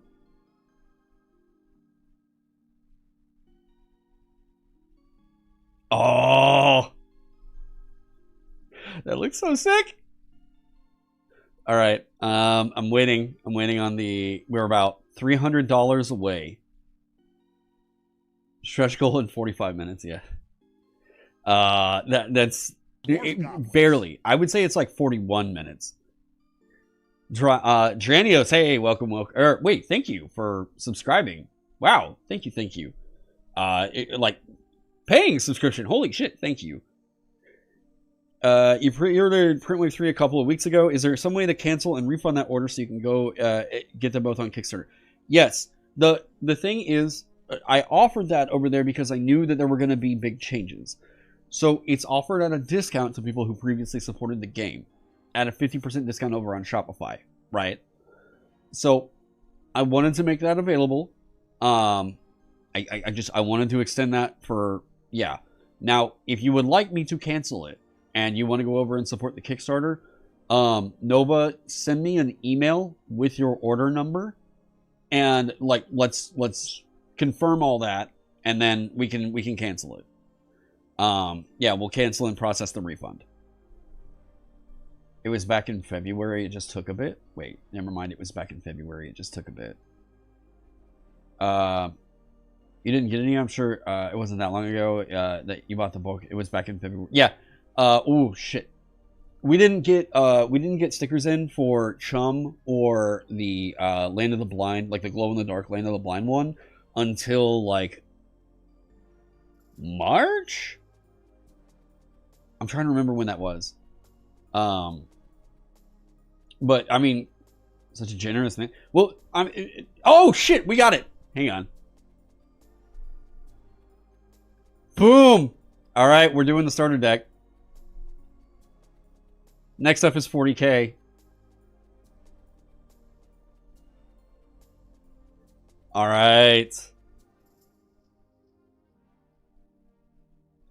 that looks so sick. All right. I'm waiting. I'm waiting on the. We're about $300 away. Stretch goal in 45 minutes. Yeah. That's barely. I would say it's like 41 minutes. Dranios, hey, welcome. Wait, thank you for subscribing. Wow, thank you. Like paying subscription. Holy shit, thank you. You pre-ordered Print Wave 3 a couple of weeks ago. Is there some way to cancel and refund that order so you can go get them both on Kickstarter? Yes. The thing is, I offered that over there because I knew that there were going to be big changes. So it's offered at a discount to people who previously supported the game, at a 50% discount over on Shopify, right? So I wanted to make that available. I wanted to extend that for, yeah. Now, if you would like me to cancel it and you want to go over and support the Kickstarter, Nova, send me an email with your order number, and like let's confirm all that, and then we can cancel it. Yeah, we'll cancel and process the refund. It was back in February. It just took a bit. Wait, never mind. It was back in February. It just took a bit. You didn't get any? I'm sure it wasn't that long ago that you bought the book. It was back in February. Yeah. Oh shit. We didn't get stickers in for Chum or the Land of the Blind, like the glow in the dark Land of the Blind one, until like March. I'm trying to remember when that was. But I mean, such a generous thing. Well, oh shit, we got it. Hang on. Boom. All right, we're doing the starter deck. Next up is 40K. All right.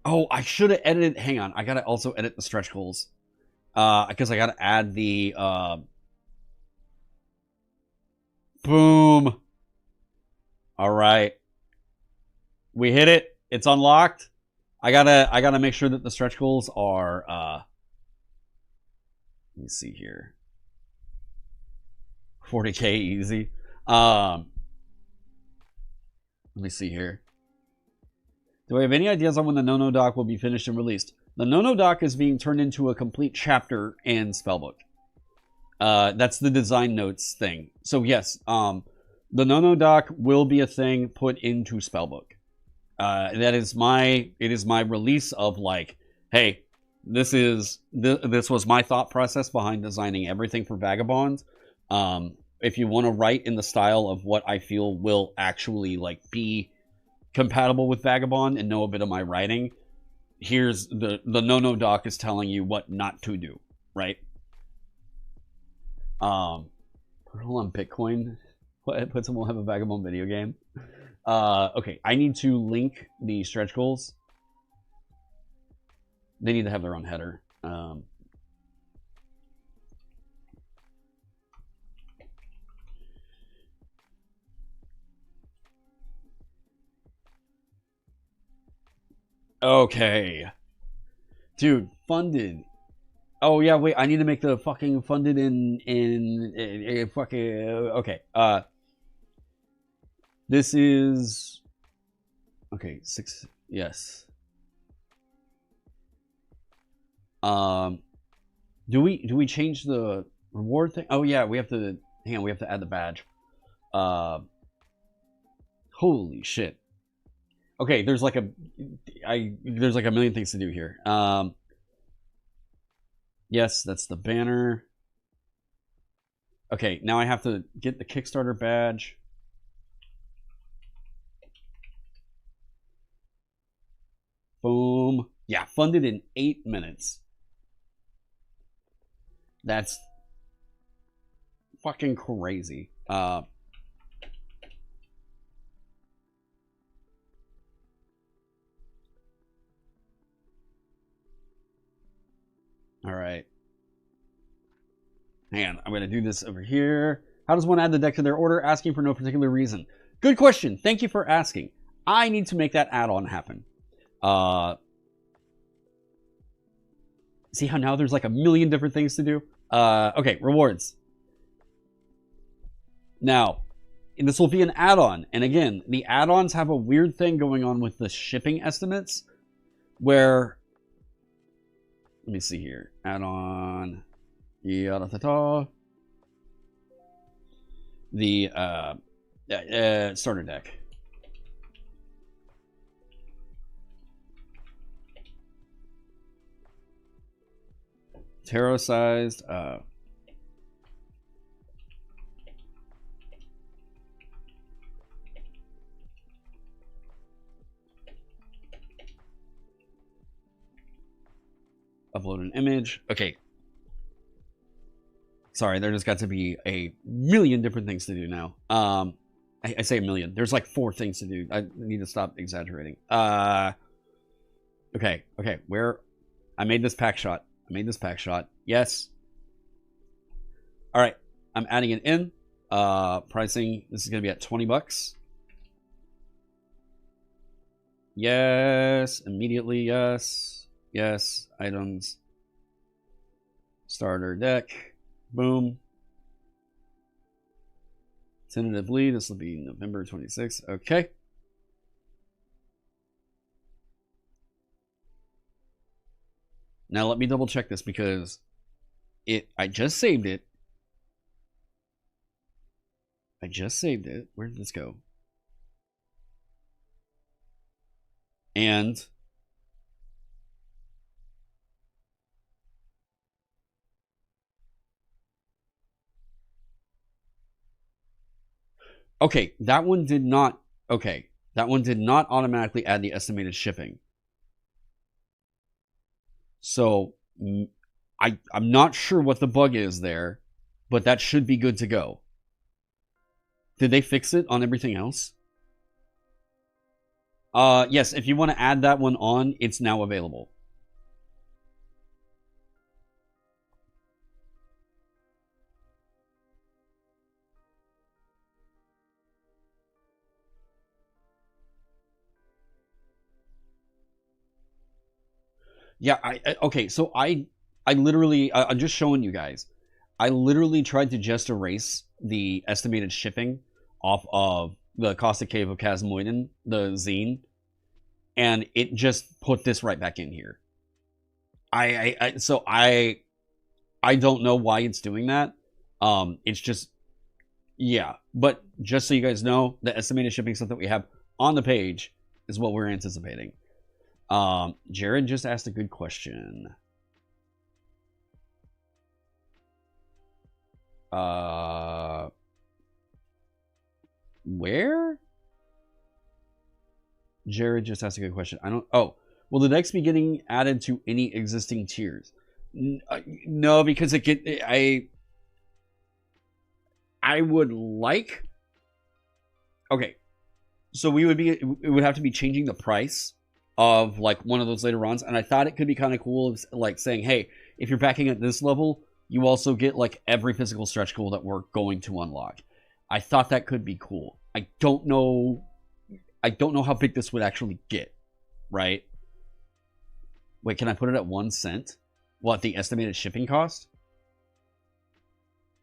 Oh, I should have edited. Hang on, I gotta also edit the stretch goals. Because I gotta add the boom. All right, we hit it. It's unlocked. I gotta make sure that the stretch goals are let me see here. 40K easy. Let me see here. Do I have any ideas on when the No doc will be finished and released? The No doc is being turned into a complete chapter in Spellbook. That's the design notes thing. So yes, the No doc will be a thing put into Spellbook. It is my release of like, hey, this was my thought process behind designing everything for Vagabond. If you want to write in the style of what I feel will actually like be compatible with Vagabond and know a bit of my writing, here's the No doc is telling you what not to do, right? Hold on, Bitcoin. Put some, we'll have a Vagabond video game. Okay, I need to link the stretch goals. They need to have their own header. Okay. Dude, funded. Oh yeah, wait, I need to make the fucking funded in fucking okay. This is okay, 6, yes. Do we change the reward thing? Oh yeah, we have to hang on, we have to add the badge. Holy shit. Okay, there's like a million things to do here. Yes, that's the banner. Okay, now I have to get the Kickstarter badge. Boom. Yeah, funded in 8 minutes. That's fucking crazy. Hang on, I'm going to do this over here. How does one add the deck to their order? Asking for no particular reason. Good question. Thank you for asking. I need to make that add-on happen. See how now there's like a million different things to do? Okay, rewards. Now, this will be an add-on. And again, the add-ons have a weird thing going on with the shipping estimates. Where, let me see here. Add-on. The starter deck. Tarot-sized. Upload an image. Okay. Sorry, there just got to be a million different things to do now. I say a million. There's like 4 things to do. I need to stop exaggerating. Okay. Where? I made this pack shot. Yes. All right. I'm adding it in. Pricing. This is going to be at $20. Yes. Immediately. Yes. Yes. Items. Starter deck. Boom. Tentatively, this will be November 26th. Okay. Now let me double check this because I just saved it. Where did this go? And okay, that one did not. Okay, that one did not automatically add the estimated shipping. So I'm not sure what the bug is there, but that should be good to go. Did they fix it on everything else? Yes, if you want to add that one on, it's now available. Yeah, okay, so I literally, I'm just showing you guys. I literally tried to just erase the estimated shipping off of the Caustic Cave of Casmoiden, the zine, and it just put this right back in here. So I don't know why it's doing that. It's just, yeah. But just so you guys know, the estimated shipping stuff that we have on the page is what we're anticipating. Jared just asked a good question. Where? Jared just asked a good question. I don't... Oh, will the decks be getting added to any existing tiers? No, because it get... I would like... Okay. So we would be... It would have to be changing the price of like one of those later runs, and I thought it could be kind of cool, like saying, hey, if you're packing at this level, you also get like every physical stretch goal that we're going to unlock. I thought that could be cool. I don't know how big this would actually get, right? Wait, can I put it at 1 cent? What, the estimated shipping cost?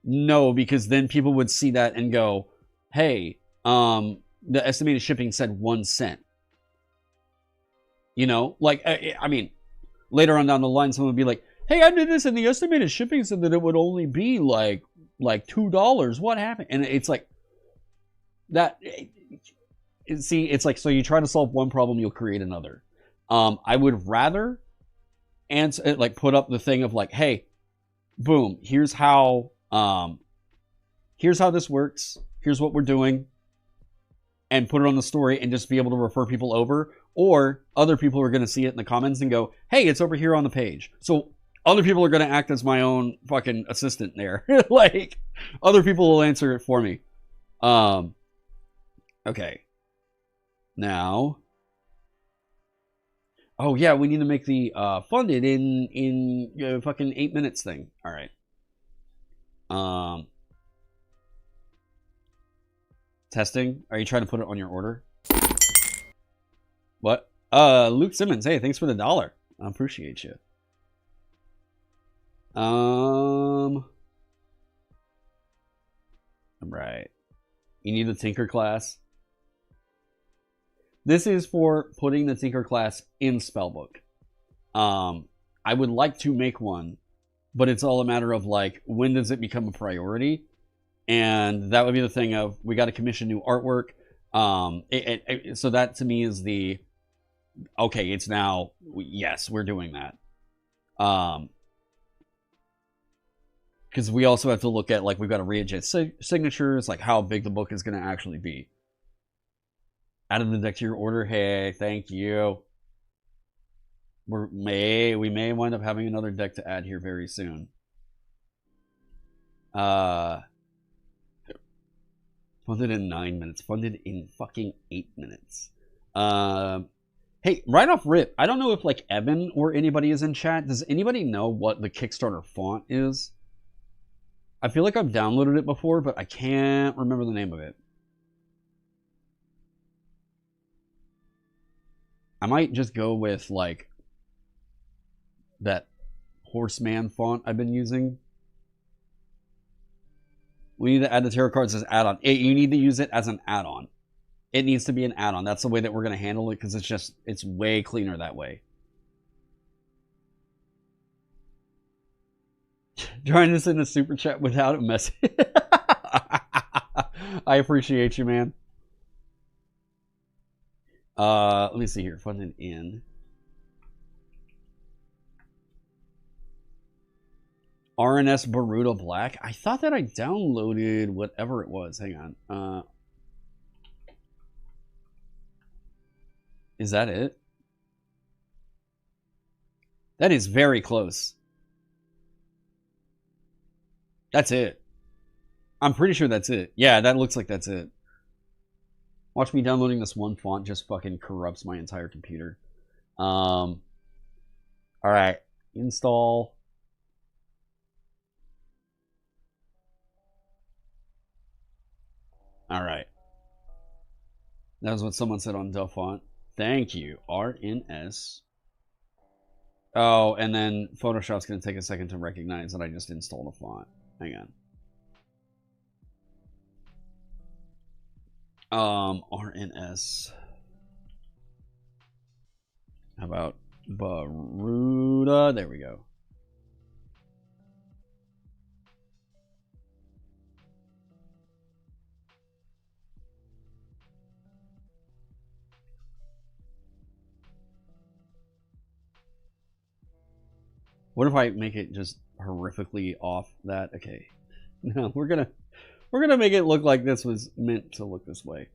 No, because then people would see that and go, hey, the estimated shipping said 1 cent. You know, like, I mean, later on down the line, someone would be like, hey, I did this and the estimated shipping said that it would only be like $2. What happened? And it's like, that, see, it's like, so you try to solve one problem, you'll create another. I would rather answer, like, put up the thing of like, hey, boom, here's how this works. Here's what we're doing. And put it on the story and just be able to refer people over. Or other people are going to see it in the comments and go, hey, it's over here on the page. So other people are going to act as my own fucking assistant there. Like, other people will answer it for me. Okay. Now. Oh, yeah, we need to make the funded in fucking 8 minutes thing. All right. Testing. Are you trying to put it on your order? What? Luke Simmons. Hey, thanks for the $1. I appreciate you. Right. You need the Tinker class. This is for putting the Tinker class in Spellbook. I would like to make one, but it's all a matter of like, when does it become a priority? And that would be the thing of, we got to commission new artwork. So that to me is the, okay, it's now, yes, we're doing that. Because we also have to look at, like, we've got to readjust signatures, like how big the book is going to actually be. Added the deck to your order. Hey, thank you. We may wind up having another deck to add here very soon. Funded in 9 minutes. Funded in fucking 8 minutes. Hey, right off rip, I don't know if like Evan or anybody is in chat. Does anybody know what the Kickstarter font is? I feel like I've downloaded it before, but I can't remember the name of it. I might just go with like that Horseman font I've been using. We need to add the tarot cards as add-on. You need to use it as an add-on. It needs to be an add-on. That's the way that we're going to handle it, because it's way cleaner that way. Trying to send a super chat without a message. I appreciate you, man. Let me see here. Funded in. RNS Baruda Black. I thought that I downloaded whatever it was. Hang on. Is that it? That is very close. That's it. I'm pretty sure that's it. Yeah, that looks like that's it. Watch me downloading this one font just fucking corrupts my entire computer. Alright. Install. Alright. That was what someone said on Duff Font. Thank you. RNS. Oh, and then Photoshop's going to take a second to recognize that I just installed a font. Hang on. RNS. How about Baruda? There we go. What if I make it just horrifically off that? Okay. No, we're gonna make it look like this was meant to look this way.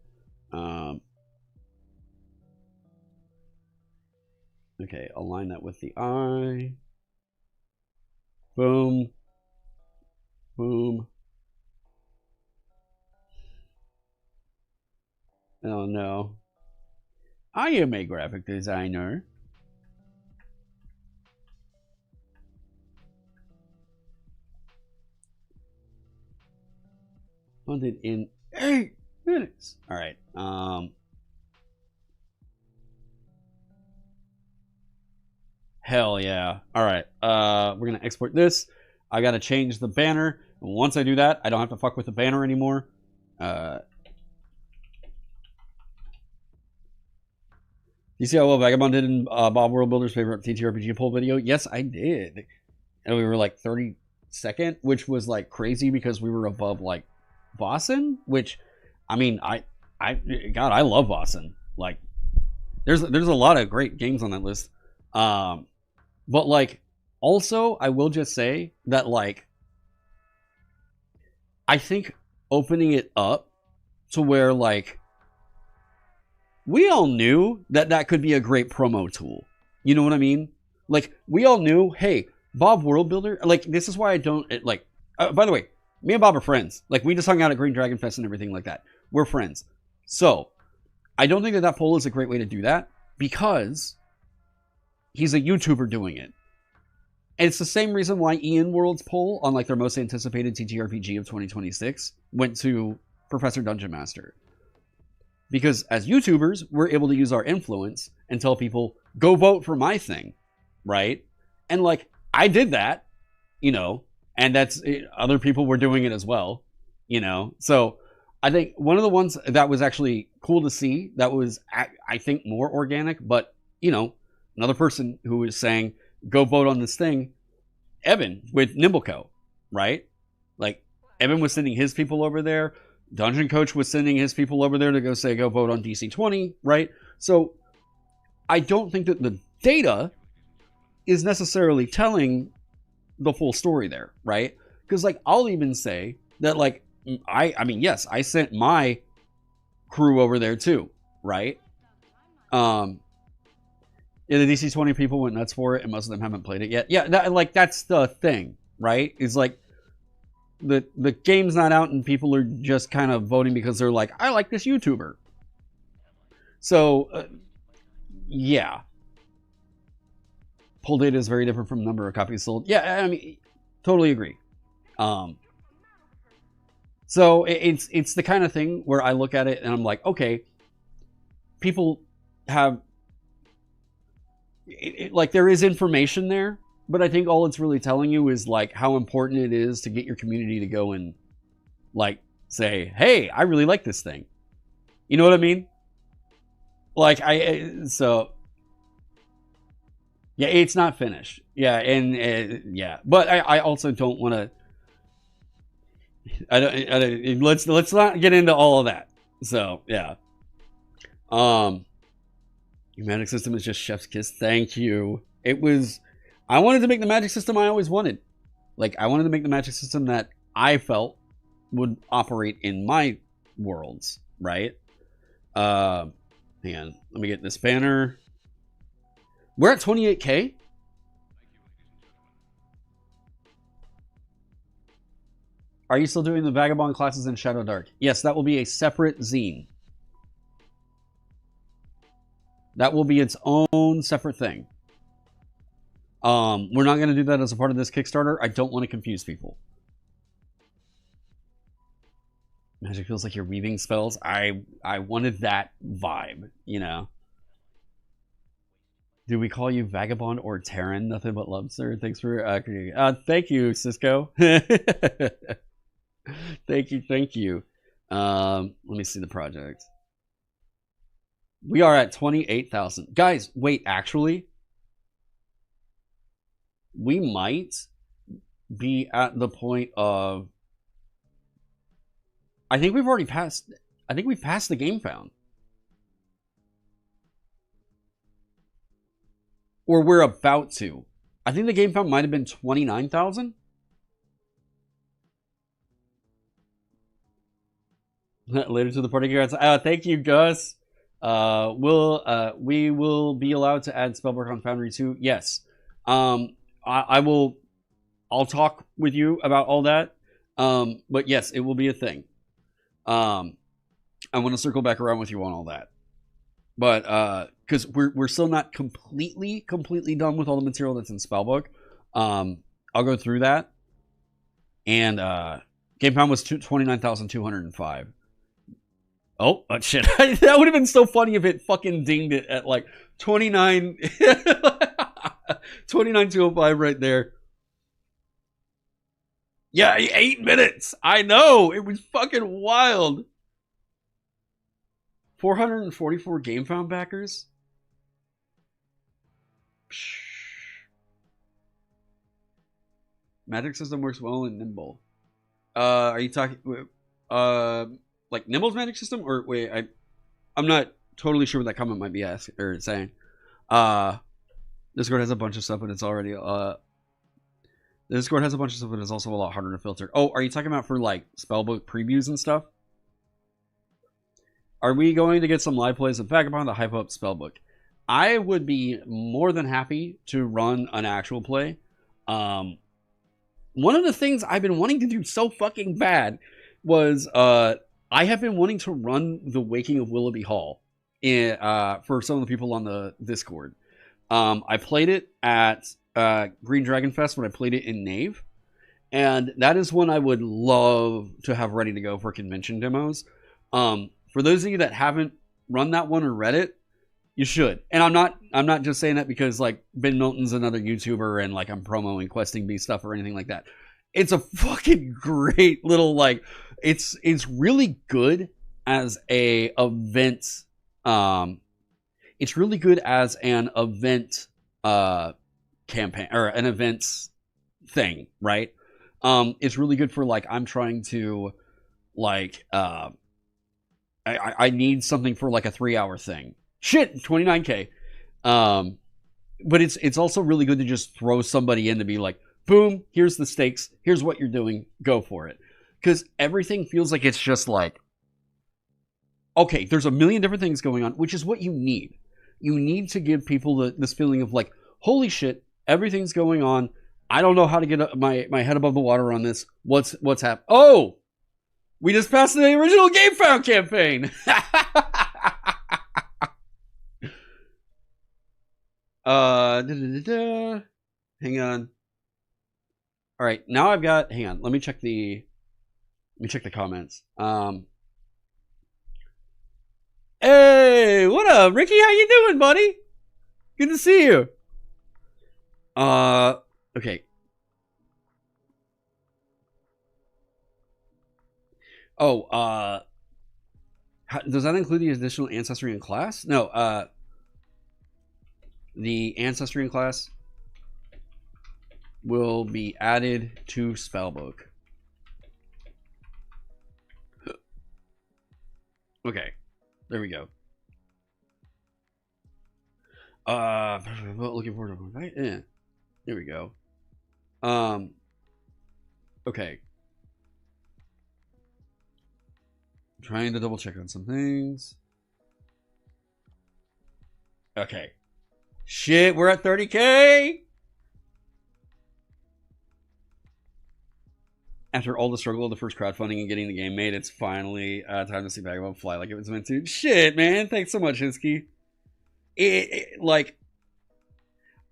Okay, align that with the eye. Boom. Boom. Oh no. I am a graphic designer. Funded in 8 minutes. All right. Hell yeah. All right. We're gonna export this. I gotta change the banner. Once I do that, I don't have to fuck with the banner anymore. You see how well Vagabond did in Bob World Builder's favorite TTRPG poll video? Yes, I did. And we were like 32nd, which was like crazy because we were above like Vaesen, which, I mean, God, I love Vaesen. Like, there's a lot of great games on that list. But like, also, I will just say that like, I think opening it up to where like, we all knew that that could be a great promo tool. You know what I mean? Like, we all knew, hey, Bob World Builder, like, this is why I don't, like, by the way, me and Bob are friends. Like, we just hung out at Green Dragon Fest and everything like that. We're friends. So, I don't think that that poll is a great way to do that because he's a YouTuber doing it. And it's the same reason why Ian World's poll on like their most anticipated TTRPG of 2026 went to Professor Dungeon Master. Because as YouTubers, we're able to use our influence and tell people, go vote for my thing, right? And like, I did that, you know, and that's, other people were doing it as well, you know? So I think one of the ones that was actually cool to see, that was, I think, more organic, but, you know, another person who was saying, go vote on this thing, Evan with Nimbleco, right? Like, Evan was sending his people over there. Dungeon Coach was sending his people over there to go say, go vote on DC20, right? So I don't think that the data is necessarily telling the full story there, right? Because like, I'll even say that like, I mean, yes, I sent my crew over there too, right? Yeah, the DC20 people went nuts for it, and most of them haven't played it yet. Yeah, that's the thing, right? Is like, the game's not out and people are just kind of voting because they're like, I like this YouTuber. So, yeah. Poll data is very different from number of copies sold. Yeah, I mean, totally agree. So it's the kind of thing where I look at it and I'm like, okay, people have, like, there is information there. But I think all it's really telling you is like how important it is to get your community to go and like say, hey, I really like this thing. You know what I mean? Like so yeah, it's not finished. Yeah. And yeah, but I also don't want to, let's not get into all of that. So yeah. Your magic system is just chef's kiss. Thank you. I wanted to make the magic system I always wanted. Like, I wanted to make the magic system that I felt would operate in my worlds, right? Hang on. Let me get this banner. We're at 28K? Are you still doing the Vagabond classes in Shadowdark? Yes, that will be a separate zine. That will be its own separate thing. We're not going to do that as a part of this Kickstarter. I don't want to confuse people. Magic feels like you're weaving spells. I wanted that vibe, you know. Do we call you Vagabond or Taron? Nothing but love, sir. Thanks for thank you, Cisco. Thank you. Let me see the project. We are at 28,000. Guys, wait, actually, we might be at the point of, I think we've passed the game found. Or we're about to. I think the game found might have been 29,000. Later to the party, guys. Thank you, Gus. We will be allowed to add Spellbook on Foundry too. Yes. I'll talk with you about all that. But yes, it will be a thing. I want to circle back around with you on all that. But because we're still not completely done with all the material that's in Spellbook. I'll go through that. And game pound was 29,205. Oh shit. That would have been so funny if it fucking dinged it at like 29,205 right there. Yeah, 8 minutes. I know. It was fucking wild. 444 game found backers. Magic system works well in Nimble. Are you talking like Nimble's magic system? Or wait, I'm not totally sure what that comment might be asking or saying. Discord has a bunch of stuff, but it's already Discord has a bunch of stuff, but it's also a lot harder to filter. Oh, are you talking about for like Spellbook previews and stuff? Are we going to get some live plays of Vagabond to hype up Spellbook? I would be more than happy to run an actual play. One of the things I've been wanting to do so fucking bad was I have been wanting to run The Waking of Willoughby Hall for some of the people on the Discord. I played it at Green Dragon Fest when I played it in Nave. And that is one I would love to have ready to go for convention demos. For those of you that haven't run that one or read it, you should. And I'm not just saying that because like Ben Milton's another YouTuber and like I'm promoting Questing Bee stuff or anything like that. It's a fucking great little like it's really good as a event. It's really good as an event campaign or an event thing, right? It's really good for like I'm trying to like I need something for like a 3-hour thing. Shit, 29K. But it's also really good to just throw somebody in to be like, boom, here's the stakes, here's what you're doing, go for it. Because everything feels like it's just like, okay, there's a million different things going on, which is what you need. You need to give people this feeling of like, holy shit, everything's going on. I don't know how to get my head above the water on this. What's happening? Oh, we just passed the original Game Found campaign. Hang on. All right, now I've got. Hang on. Let me check the comments. Hey, what up, Ricky? How you doing, buddy? Good to see you. Okay. Oh, does that include the additional ancestry in class? No, the ancestry in class will be added to Spellbook. Okay, there we go. Looking forward to it, right? Yeah. There we go. Okay. Trying to double check on some things. Okay. Shit, we're at 30K! After all the struggle of the first crowdfunding and getting the game made, it's finally time to see Vagabond fly like it was meant to. Shit, man. Thanks so much, Hinsky. Like,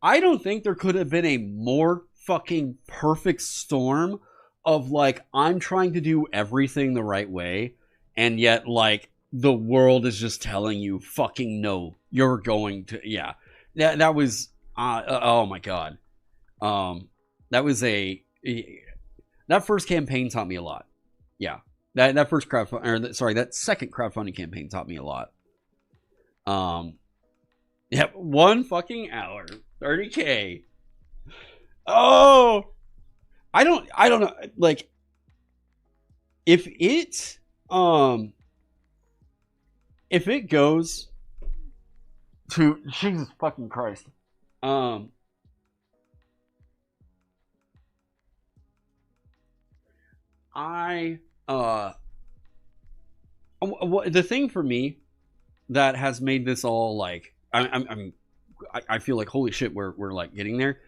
I don't think there could have been a more fucking perfect storm of, like, I'm trying to do everything the right way, and yet, like, the world is just telling you, fucking no, you're going to, yeah. That was, oh my god. That was that first campaign taught me a lot. Yeah. That first that second crowdfunding campaign taught me a lot. Yep, 1 fucking hour. 30K. Oh, I don't know. Like, if it goes to Jesus fucking Christ, the thing for me that has made this all like I feel like holy shit we're like getting there.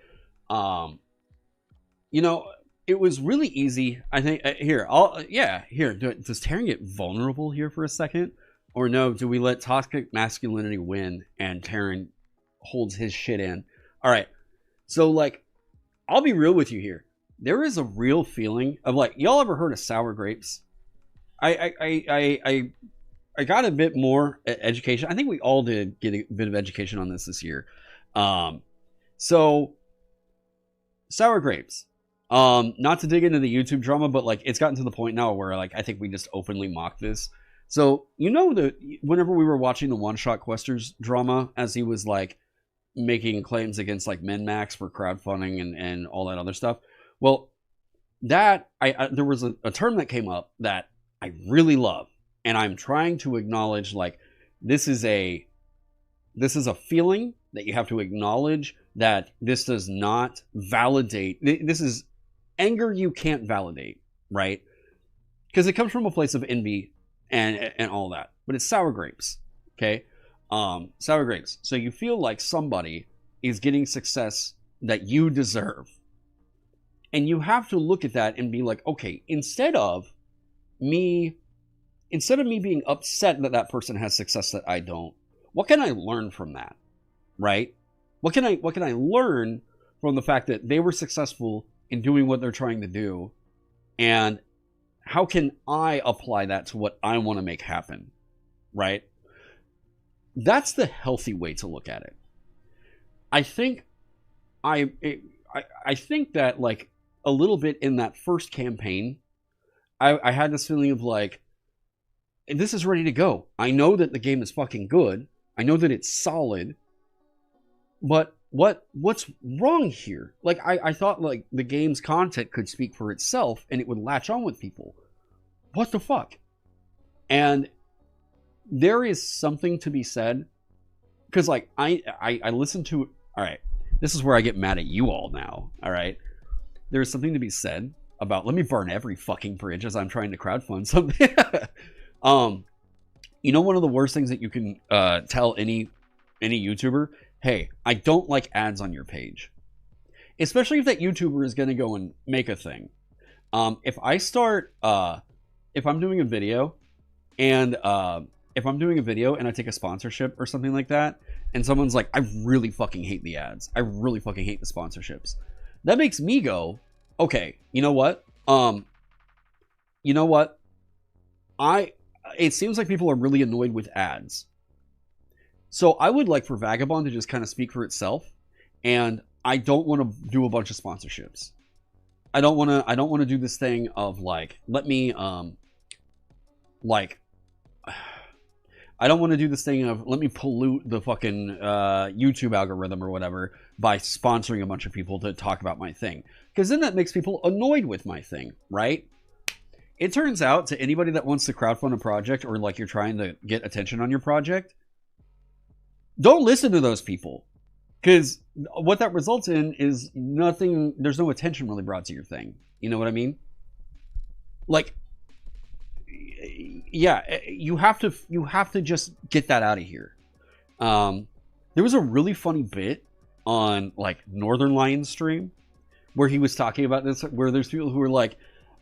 You know, it was really easy. I think here does Taron get vulnerable here for a second, or no? Do we let toxic masculinity win and Taron holds his shit in? All right, so like I'll be real with you here. There is a real feeling of like, y'all ever heard of sour grapes? I got a bit more education. I think we all did get a bit of education on this year. So sour grapes. Not to dig into the YouTube drama, but like it's gotten to the point now where like I think we just openly mock this. So you know that whenever we were watching the One Shot Questers drama, as he was like making claims against like MinMax for crowdfunding and all that other stuff. Well, that there was a term that came up that I really love, and I'm trying to acknowledge like this is a feeling that you have to acknowledge that this does not validate. This is anger you can't validate, right? Because it comes from a place of envy and all that, but it's sour grapes, okay? Sour grapes. So you feel like somebody is getting success that you deserve. And you have to look at that and be like, okay, instead of me being upset that that person has success that I don't, what can I learn from that? Right? What can I learn from the fact that they were successful in doing what they're trying to do, and how can I apply that to what I want to make happen, right? That's the healthy way to look at it. I think I think that, like, a little bit in that first campaign, I had this feeling of like, this is ready to go. I know that the game is fucking good. I know that it's solid. But what's wrong here? Like, I thought, like, the game's content could speak for itself and it would latch on with people. What the fuck? And there is something to be said. Because, like, I listened to... Alright, this is where I get mad at you all now. Alright? There is something to be said about... Let me burn every fucking bridge as I'm trying to crowdfund something. You know, one of the worst things that you can tell any YouTuber... Hey, I don't like ads on your page. Especially if that YouTuber is going to go and make a thing. If I start... if I'm doing a video... And if I'm doing a video and I take a sponsorship or something like that, and someone's like, I really fucking hate the ads. I really fucking hate the sponsorships. That makes me go, okay, you know what? You know what? It seems like people are really annoyed with ads. So I would like for Vagabond to just kind of speak for itself, and I don't want to do a bunch of sponsorships. I don't want to do this thing of like, let me I don't want to do this thing of let me pollute the fucking YouTube algorithm or whatever by sponsoring a bunch of people to talk about my thing. Because then that makes people annoyed with my thing, right? It turns out, to anybody that wants to crowdfund a project, or like you're trying to get attention on your project, don't listen to those people. Because what that results in is nothing, there's no attention really brought to your thing. You know what I mean? Like, yeah, you have to just get that out of here. There was a really funny bit on like Northern Lion's stream where he was talking about this, where there's people who were like,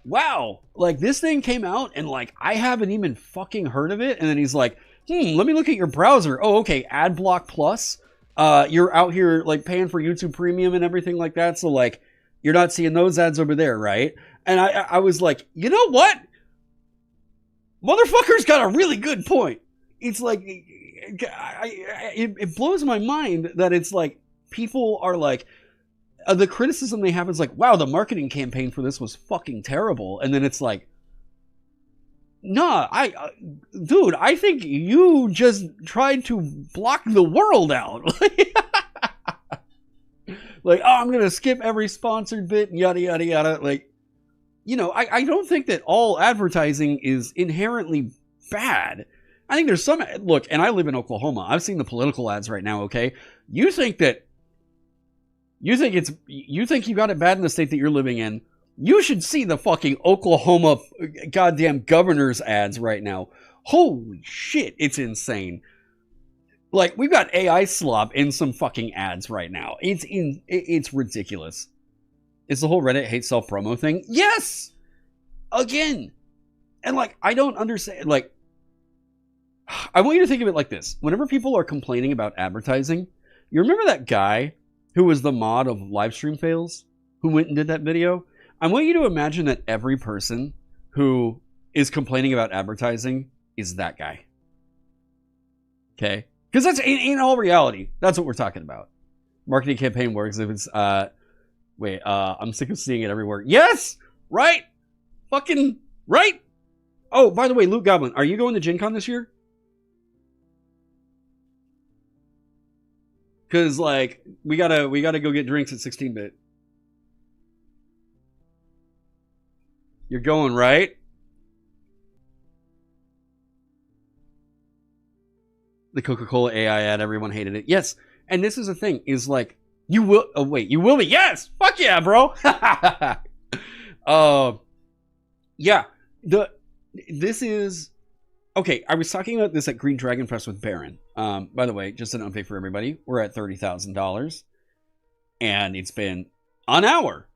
wow, like this thing came out and like I haven't even fucking heard of it. And then he's like, let me look at your browser. Oh, okay, Adblock Plus. You're out here like paying for YouTube Premium and everything like that, so like you're not seeing those ads over there, right? And I was like, you know what? Motherfucker's got a really good point. It's like, it blows my mind that it's like, people are like, the criticism they have is like, wow, the marketing campaign for this was fucking terrible. And then it's like, nah, dude, I think you just tried to block the world out. Like, oh, I'm going to skip every sponsored bit, yada, yada, yada. Like, you know, I don't think that all advertising is inherently bad. I think there's some... Look, and I live in Oklahoma. I've seen the political ads right now, okay? You think you got it bad in the state that you're living in. You should see the fucking Oklahoma goddamn governor's ads right now. Holy shit, it's insane. Like, we've got AI slop in some fucking ads right now. It's ridiculous. Is the whole Reddit hate self-promo thing? Yes! Again! And, like, I don't understand, like... I want you to think of it like this. Whenever people are complaining about advertising, you remember that guy who was the mod of Livestream Fails? Who went and did that video? I want you to imagine that every person who is complaining about advertising is that guy. Okay? Because that's, in all reality, that's what we're talking about. Marketing campaign works if it's, wait, I'm sick of seeing it everywhere. Yes! Right? Fucking right? Oh, by the way, Luke Goblin, are you going to Gen Con this year? Because, like, we gotta go get drinks at 16-bit. You're going, right? The Coca-Cola AI ad, everyone hated it. Yes, and this is the thing, is like, you will... Oh, wait, you will be... Yes! Fuck yeah, bro! Yeah, this is... Okay, I was talking about this at Green Dragon Fest with Baron. By the way, just an update for everybody. We're at $30,000. And it's been an hour.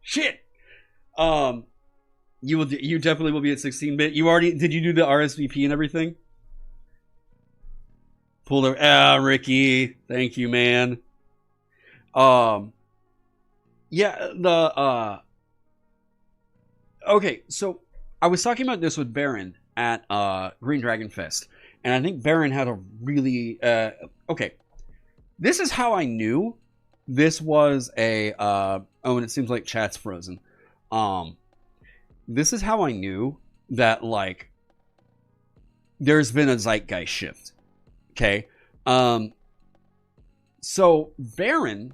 Shit! You definitely will be at 16-bit. Did you do the RSVP and everything? Ricky. Thank you, man. Yeah, okay, so I was talking about this with Baron at Green Dragon Fest, and I think Baron had a really okay. This is how I knew this was a oh, and it seems like chat's frozen. This is how I knew that, like, there's been a zeitgeist shift. Okay. So Baron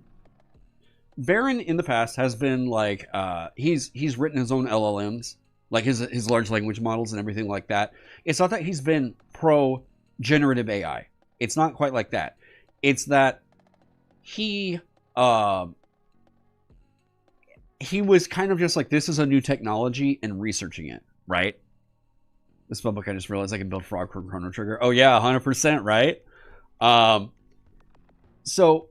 in the past has been like he's written his own LLMs, like his large language models and everything like that. It's not that he's been pro generative AI. It's not quite like that. It's that he was kind of just like, this is a new technology, and researching it, right? The spellbook, I just realized I can build frog from Chrono Trigger. Oh yeah, 100%, right? So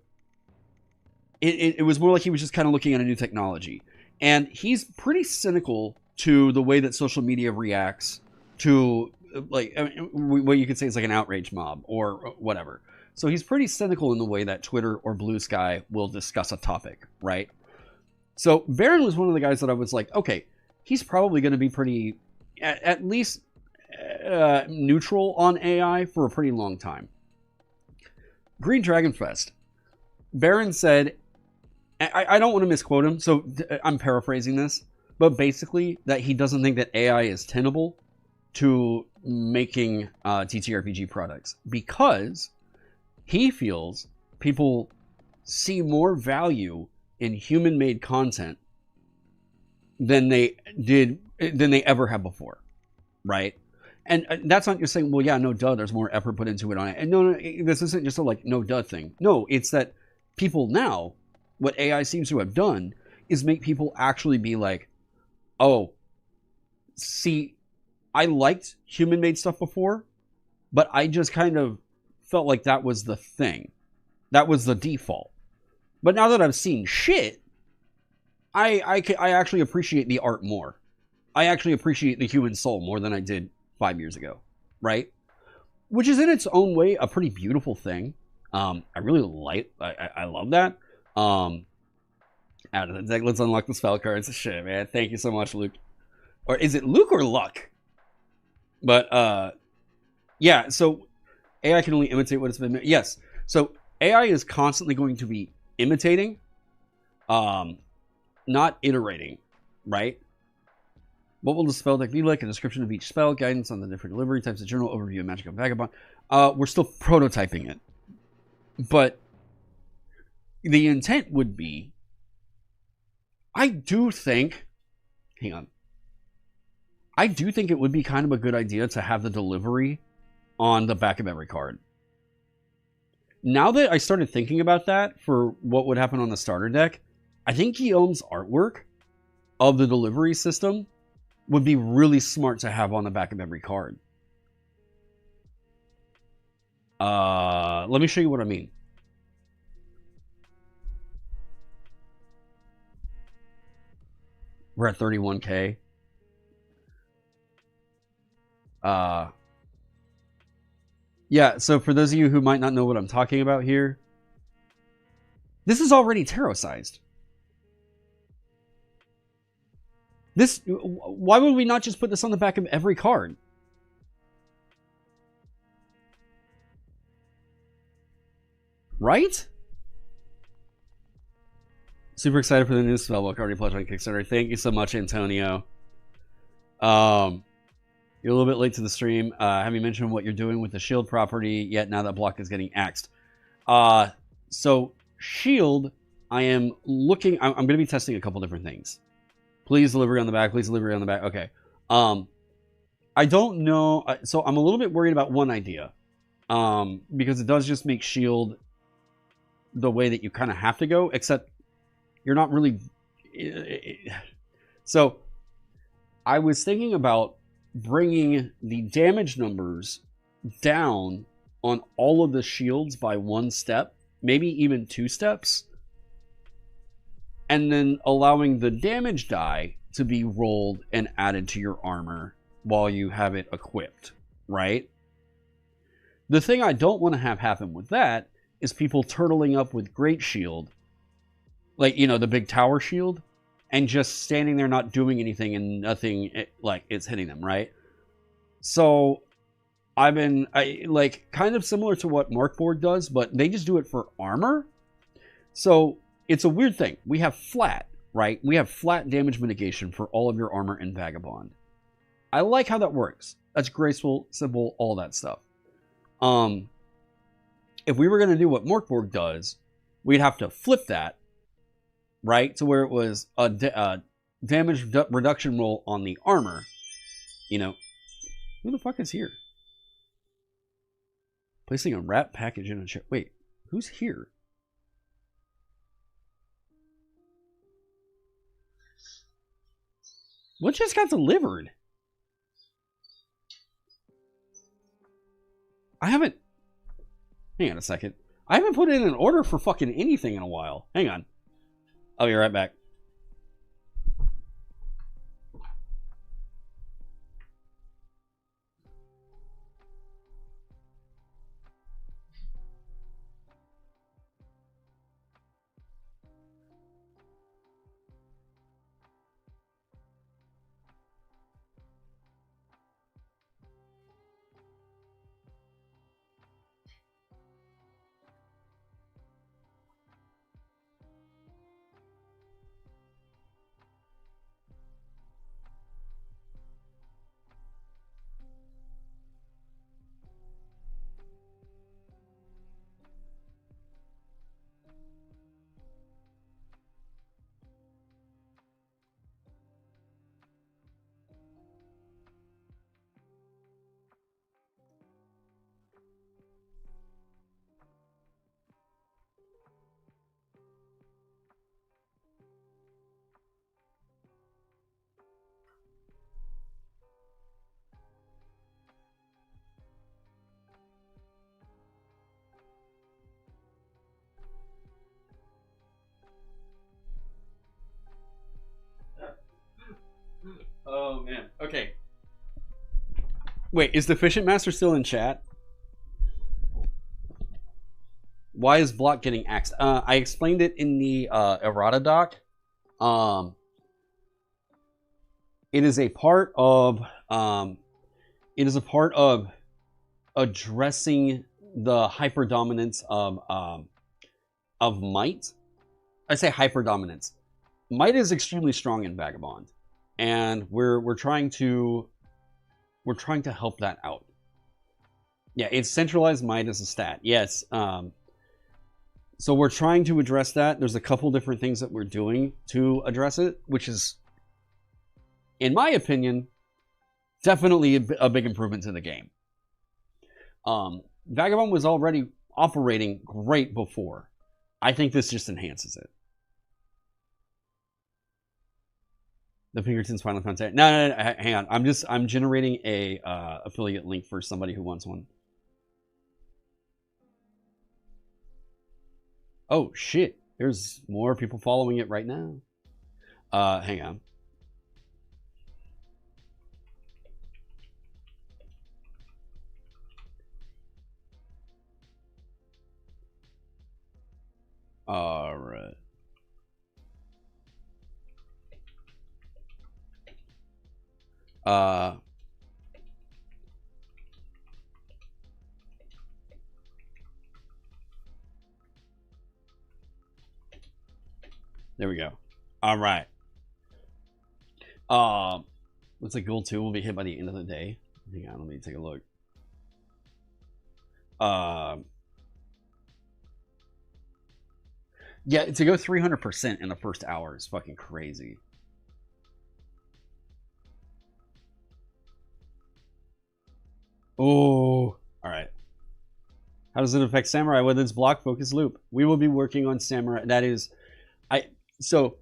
it was more like he was just kind of looking at a new technology. And he's pretty cynical to the way that social media reacts to, like, I mean, what you could say is like an outrage mob or whatever. So he's pretty cynical in the way that Twitter or Blue Sky will discuss a topic, right? So Baron was one of the guys that I was like, okay, he's probably going to be pretty, at least neutral on AI for a pretty long time. Green Dragon Fest. Baron said, I don't want to misquote him, so I'm paraphrasing this, but basically that he doesn't think that AI is tenable to making TTRPG products, because he feels people see more value in human-made content than they ever have before, right? And that's not just saying, well, yeah, no duh, there's more effort put into it on it. And no, this isn't just a like no duh thing. No, it's that people now, what AI seems to have done is make people actually be like, oh, see, I liked human-made stuff before, but I just kind of felt like that was the thing. That was the default. But now that I've seen shit, I actually appreciate the art more. I actually appreciate the human soul more than I did 5 years ago, right? Which is in its own way a pretty beautiful thing. I really like, I love that. Out of the deck, let's unlock the spell cards. Shit, man. Thank you so much, Luke. Or is it Luke or Luck? But, yeah, so AI can only imitate what it's been. Yes, so AI is constantly going to be imitating, not iterating, right? What will the spell deck be like? A description of each spell, guidance on the different delivery types, a general overview of Magic and Vagabond. We're still prototyping it. But the intent would be, I do think it would be kind of a good idea to have the delivery on the back of every card. Now that I started thinking about that for what would happen on the starter deck, I think Guillaume's artwork of the delivery system would be really smart to have on the back of every card. Let me show you what I mean. We're at 31K. Yeah, so for those of you who might not know what I'm talking about here, this is already tarot-sized. Why would we not just put this on the back of every card? Right? Super excited for the new Spellbook, already pledged on Kickstarter. Thank you so much, Antonio. You're a little bit late to the stream. Have you mentioned what you're doing with the shield property yet now that block is getting axed? So shield, I'm going to be testing a couple different things. Please delivery on the back. Please delivery on the back. Okay. I don't know. So I'm a little bit worried about one idea. Because it does just make shield the way that you kind of have to go, except you're not really. So I was thinking about bringing the damage numbers down on all of the shields by 1 step, maybe even 2 steps, and then allowing the damage die to be rolled and added to your armor while you have it equipped, right? The thing I don't want to have happen with that is people turtling up with Great Shield like, you know, the big tower shield, and just standing there not doing anything and nothing, like, it's hitting them, right? So I like, kind of similar to what Markborg does, but they just do it for armor. So it's a weird thing. We have flat, right? We have flat damage mitigation for all of your armor in Vagabond. I like how that works. That's graceful, simple, all that stuff. If we were going to do what Morkborg does, we'd have to flip that, right? To where it was a damage reduction roll on the armor. You know, who the fuck is here? Placing a wrap package in a chair. Wait, who's here? What just got delivered? I haven't... Hang on a second. I haven't put in an order for fucking anything in a while. Hang on. I'll be right back. Oh, man. Okay. Wait, is the Efficient Master still in chat? Why is Block getting axed? I explained it in the errata doc. It is a part of addressing the hyperdominance of might. I say hyperdominance. Might is extremely strong in Vagabond, and we're trying to help that out. Yeah, it's centralized might as a stat. Yes. So we're trying to address that. There's a couple different things that we're doing to address it, which is, in my opinion, definitely a big improvement to the game. Vagabond was already operating great before. I think this just enhances it. The Pinkerton's Final Fantasy. No, hang on. I'm generating a affiliate link for somebody who wants one. Oh shit! There's more people following it right now. Hang on. All right. There we go. All right. Looks like goal 2 will be hit by the end of the day. Hang on, let me take a look. Yeah, to go 300% in the first hour is fucking crazy. Oh, all right. How does it affect Samurai with its block focus loop? We will be working on Samurai. That is, so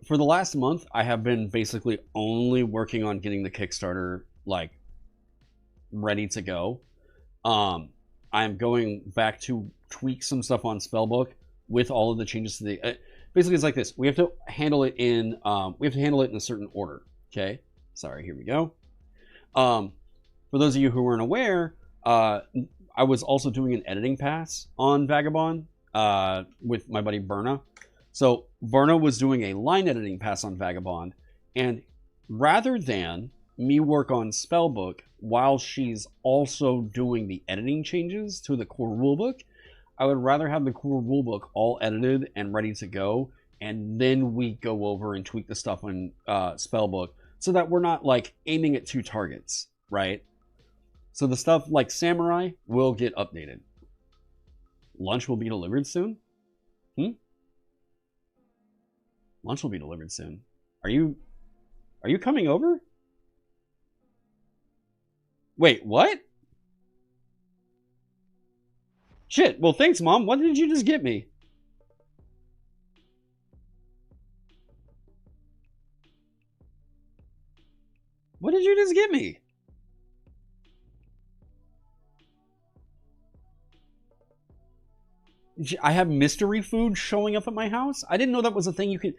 for the last month, I have been basically only working on getting the Kickstarter like ready to go. I'm going back to tweak some stuff on Spellbook with all of the changes to the. Basically, it's like this: we have to handle it in a certain order. Okay. Sorry. Here we go. For those of you who weren't aware, I was also doing an editing pass on Vagabond with my buddy Berna. So Varna was doing a line editing pass on Vagabond, and rather than me work on Spellbook while she's also doing the editing changes to the core rulebook, I would rather have the core rulebook all edited and ready to go, and then we go over and tweak the stuff on Spellbook so that we're not like aiming at two targets, right? So the stuff like Samurai will get updated. Lunch will be delivered soon? Lunch will be delivered soon. Are you coming over? Wait, what? Shit, well thanks, Mom. What did you just get me? What did you just get me? I have mystery food showing up at my house? I didn't know that was a thing. You can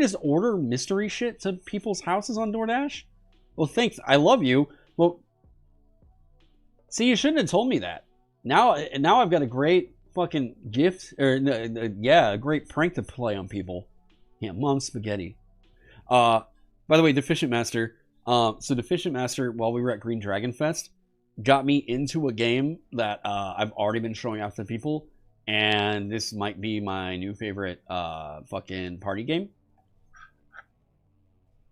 just order mystery shit to people's houses on DoorDash? Well, thanks. I love you. Well, see, you shouldn't have told me that. Now I've got a great fucking gift, or yeah, a great prank to play on people. Yeah, Mom spaghetti. By the way, Deficient Master. So Deficient Master, while we were at Green Dragon Fest, got me into a game that I've already been showing off to people. And this might be my new favorite fucking party game.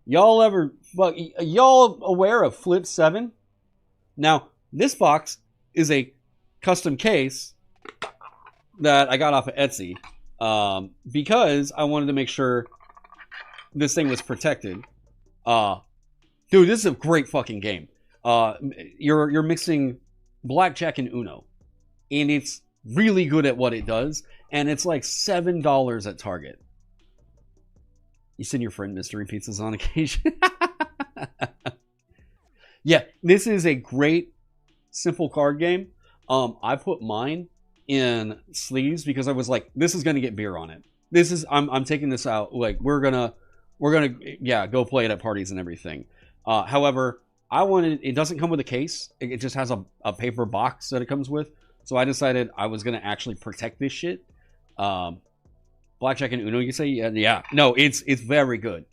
Y'all aware of Flip 7? Now, this box is a custom case that I got off of Etsy because I wanted to make sure this thing was protected. Dude, this is a great fucking game. You're mixing blackjack and Uno, and it's really good at what it does, and it's like $7 at Target. You send your friend mystery pizzas on occasion. Yeah, this is a great simple card game. I put mine in sleeves because I was like, this is gonna get beer on it. I'm taking this out, like we're gonna yeah, go play it at parties and everything. However, it doesn't come with a case. It just has a paper box that it comes with. So I decided I was going to actually protect this shit. Blackjack and Uno, you say? Yeah. No, it's very good.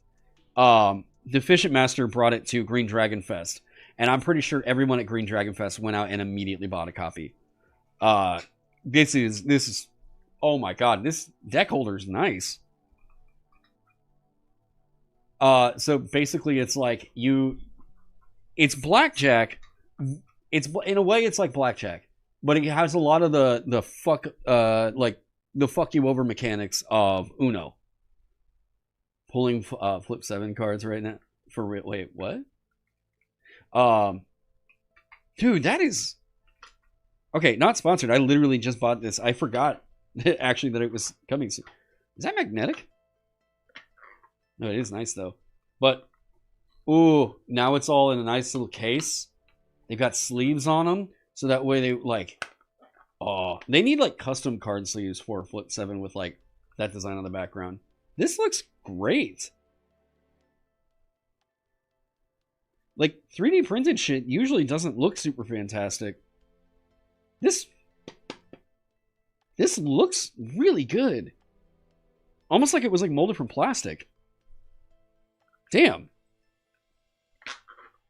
Deficient Master brought it to Green Dragon Fest. And I'm pretty sure everyone at Green Dragon Fest went out and immediately bought a copy. This is, oh my god, this deck holder is nice. So basically it's like it's blackjack. In a way, it's like blackjack. But it has a lot of the fuck you over mechanics of Uno. Pulling Flip 7 cards right now. For real. Wait, what? Dude, that is... Okay, not sponsored. I literally just bought this. I forgot, actually, that it was coming soon. Is that magnetic? No, it is nice, though. But, ooh, now it's all in a nice little case. They've got sleeves on them. So that way they, like, oh, they need, like, custom card sleeves for Flip 7 with, like, that design on the background. This looks great. Like, 3D printed shit usually doesn't look super fantastic. This looks really good. Almost like it was, like, molded from plastic. Damn.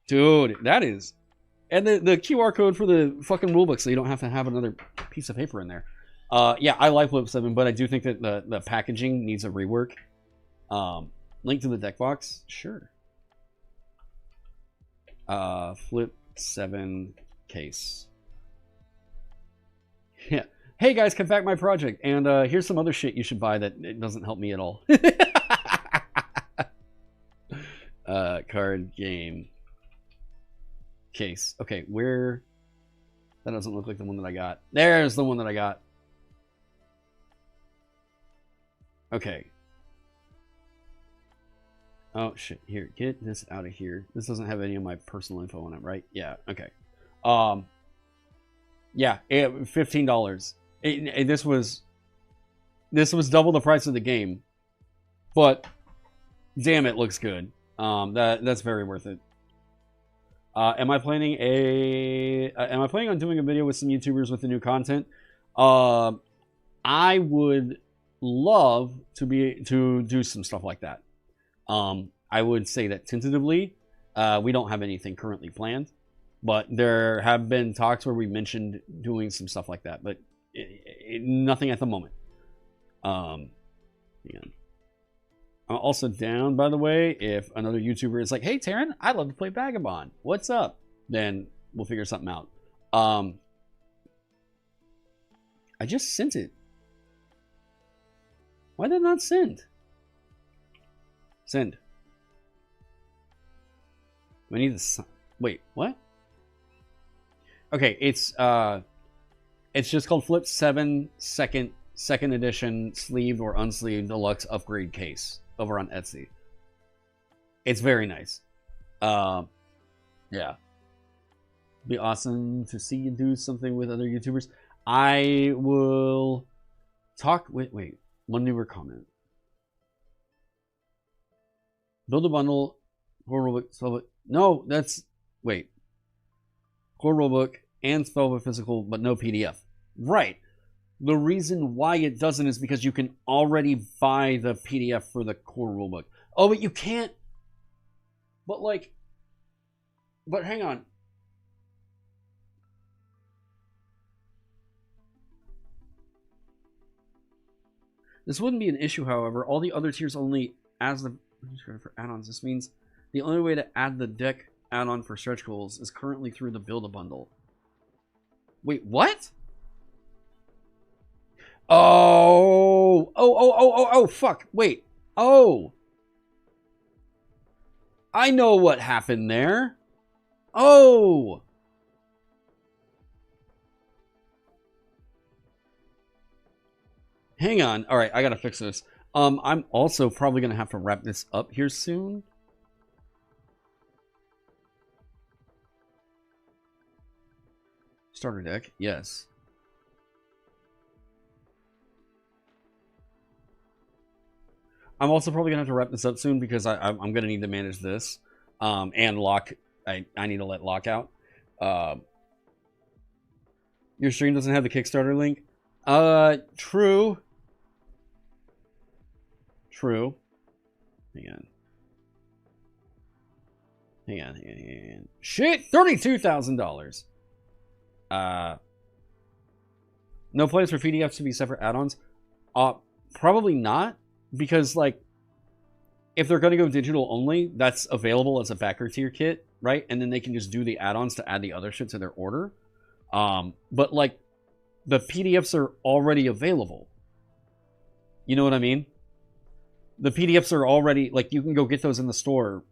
Dude, that is... And the QR code for the fucking rulebook, so you don't have to have another piece of paper in there. Yeah, I like Flip 7, but I do think that the packaging needs a rework. Link to the deck box? Sure. Flip 7 case. Yeah. Hey guys, come back my project. And here's some other shit you should buy that it doesn't help me at all. Card game. Case. Okay, where... That doesn't look like the one that I got. There's the one that I got. Okay. Oh, shit. Here, get this out of here. This doesn't have any of my personal info on it, right? Yeah, okay. Yeah, $15. This was double the price of the game. But, damn, it looks good. That's very worth it. Am I planning on doing a video with some YouTubers with the new content? I would love to do some stuff like that. I would say that tentatively, we don't have anything currently planned, but there have been talks where we mentioned doing some stuff like that, but nothing at the moment. Yeah. I'm also down, by the way, if another YouTuber is like, hey, Taron, I'd love to play Vagabond. What's up? Then we'll figure something out. I just sent it. Why did it not send? Send. We need to... Wait, what? Okay, it's just called Flip 7 second edition sleeved or unsleeved deluxe upgrade case over on Etsy. It's very nice. Yeah. Be awesome to see you do something with other YouTubers. I will talk... Wait. One newer comment. Build a bundle. Core rulebook. Spellbook. No, that's... Wait. Core rulebook and Spellbook physical, but no PDF. Right. The reason why it doesn't is because you can already buy the PDF for the core rulebook. Oh, but you can't... But like... But hang on. This wouldn't be an issue, however. All the other tiers only as the for add-ons. This means the only way to add the deck add-on for stretch goals is currently through the Build-A-Bundle. Wait, what? Oh, fuck. Wait. Oh. I know what happened there. Oh. Hang on. All right, I gotta fix this. I'm also probably gonna have to wrap this up here soon. Starter deck, yes. I'm also probably gonna have to wrap this up soon because I'm gonna need to manage this, and lock. I need to let lock out. Your stream doesn't have the Kickstarter link. True. True. Hang on. Shit, $32,000. No place for PDFs to be separate add-ons. Probably not, because like, if they're gonna go digital only, that's available as a backer tier kit, right? And then they can just do the add-ons to add the other shit to their order. But like, the PDFs are already available. You know what I mean? The PDFs are already, like, you can go get those in the store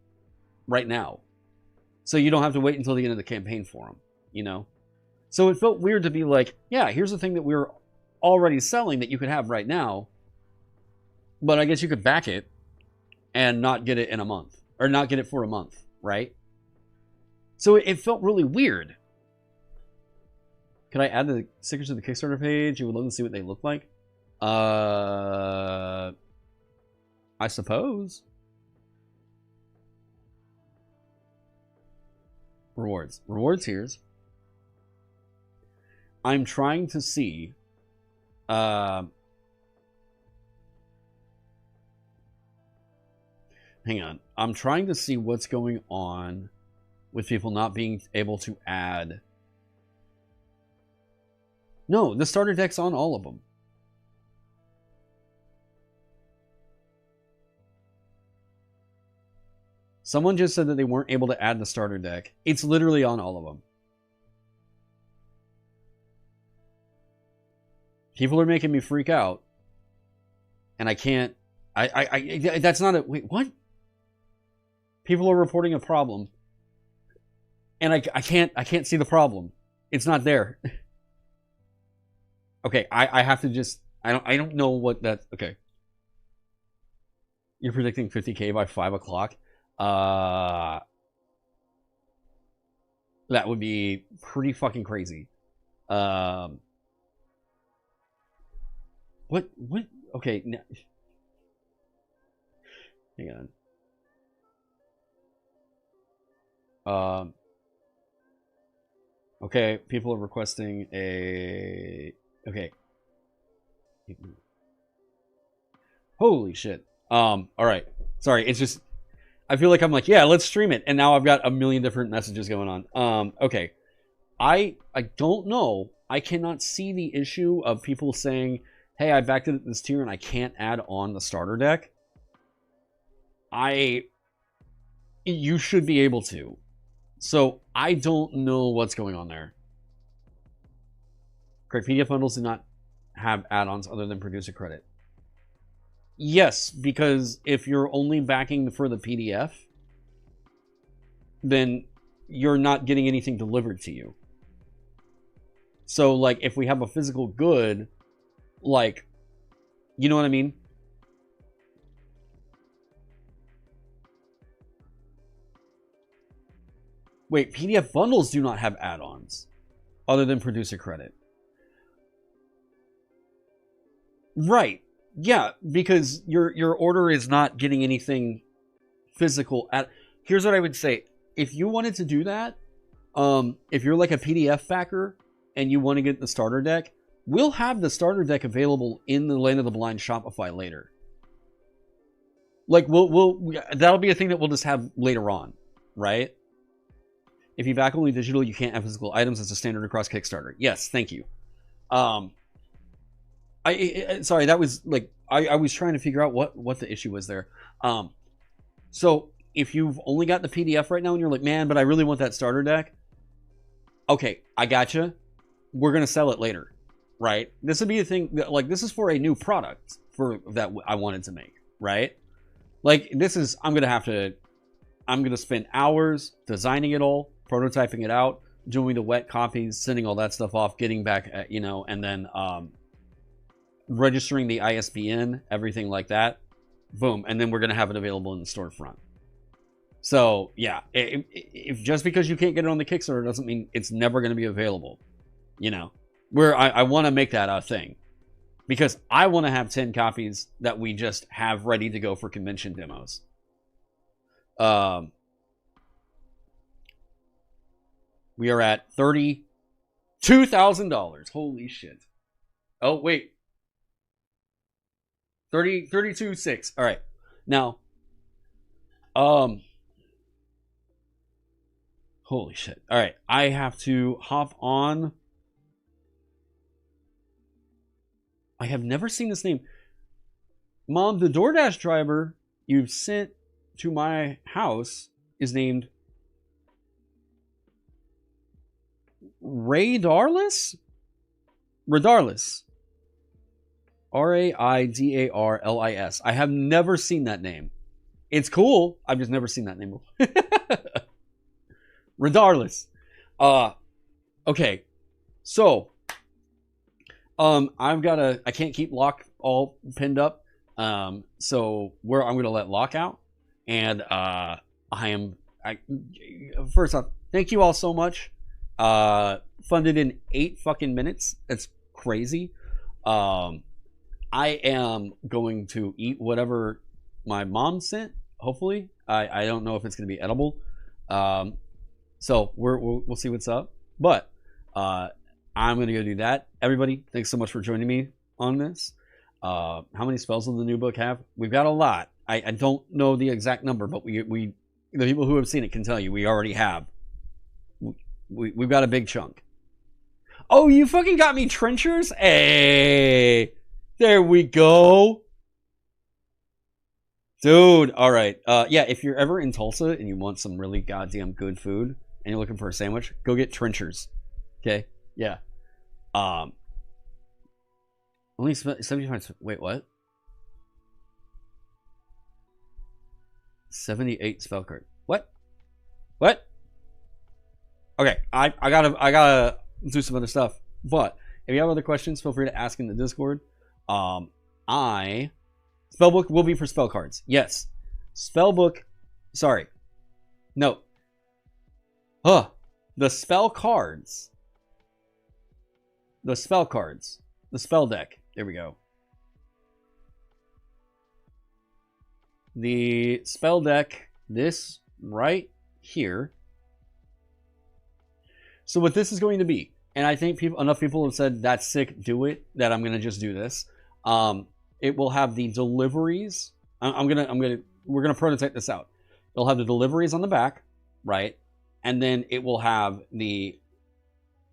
right now. So you don't have to wait until the end of the campaign for them, you know? So it felt weird to be like, yeah, here's the thing that we're already selling that you could have right now. But I guess you could back it and not get it in a month. Or not get it for a month, right? So it felt really weird. Could I add the stickers to the Kickstarter page? You would love to see what they look like. I suppose. Rewards. Rewards tiers. I'm trying to see. Hang on. I'm trying to see what's going on with people not being able to add. No, the starter deck's on all of them. Someone just said that they weren't able to add the starter deck. It's literally on all of them. People are making me freak out. And I can't... that's not a... Wait, what? People are reporting a problem. And I can't see the problem. It's not there. Okay, I have to just... I don't know what that... Okay. You're predicting 50K by 5 o'clock? That would be pretty fucking crazy. What? Okay. Hang on. Okay, people are requesting a... Okay. Holy shit. All right. Sorry, it's just I feel like I'm like, yeah, let's stream it, and now I've got a million different messages going on. Okay. I don't know. I cannot see the issue of people saying, "Hey, I backed it at this tier and I can't add on the starter deck." You should be able to. So I don't know what's going on there. Correct. PDF bundles do not have add-ons other than producer credit. Yes, because if you're only backing for the PDF, then you're not getting anything delivered to you. So, like, if we have a physical good, like, you know what I mean? Wait, PDF bundles do not have add-ons other than producer credit. Right. Yeah, because your order is not getting anything physical. Here's what I would say. If you wanted to do that, if you're like a PDF backer and you want to get the starter deck, we'll have the starter deck available in the Land of the Blind Shopify later. Like, that'll be a thing that we'll just have later on, right? If you back only digital, you can't have physical items. It's a standard across Kickstarter. Yes, thank you. Sorry, that was like I was trying to figure out what the issue was there. So if you've only got the PDF right now and you're like, man, but I really want that starter deck. Okay, I gotcha. We're gonna sell it later, right? This would be a thing that, like, this is for a new product for that I wanted to make, right? Like, this is I'm gonna spend hours designing it all, prototyping it out, doing the wet copies, sending all that stuff off, getting back, and then registering the ISBN, everything like that. Boom, and then we're gonna have it available in the storefront. So yeah, if just because you can't get it on the Kickstarter doesn't mean it's never going to be available. You know, where I want to make that a thing, because I want to have 10 copies that we just have ready to go for convention demos. We are at $32,000. Holy shit. Oh, wait. 32,600. All right. Now, holy shit. All right. I have to hop on. I have never seen this name. Mom, the DoorDash driver you've sent to my house is named Raidarlis? Raidarlis. Raidarlis. I have never seen that name. It's cool. I've just never seen that name before. Regardless. Okay. So, I can't keep Locke all pinned up. So I'm going to let Locke out. And, first off, thank you all so much. Funded in 8 fucking minutes. That's crazy. I am going to eat whatever my mom sent, hopefully. I don't know if it's going to be edible. So we'll see what's up. But I'm going to go do that. Everybody, thanks so much for joining me on this. How many spells does the new book have? We've got a lot. I don't know the exact number, but we the people who have seen it can tell you we already have. We've got a big chunk. Oh, you fucking got me trenchers? Hey, there we go. Dude, all right. Yeah, if you're ever in Tulsa and you want some really goddamn good food and you're looking for a sandwich, go get trenchers. Okay? Yeah. Only 75. Wait, what? 78 spell card. What? Okay, I gotta do some other stuff. But if you have other questions, feel free to ask in the Discord. Spellbook will be for spell cards. Yes. Spellbook. Sorry. No. The spell cards. The spell cards. The spell deck. There we go. The spell deck. This right here. So what this is going to be, and I think enough people have said, that's sick, do it, that I'm going to just do this. it will have the deliveries. We're gonna prototype this out. It'll have the deliveries on the back, right? And then it will have the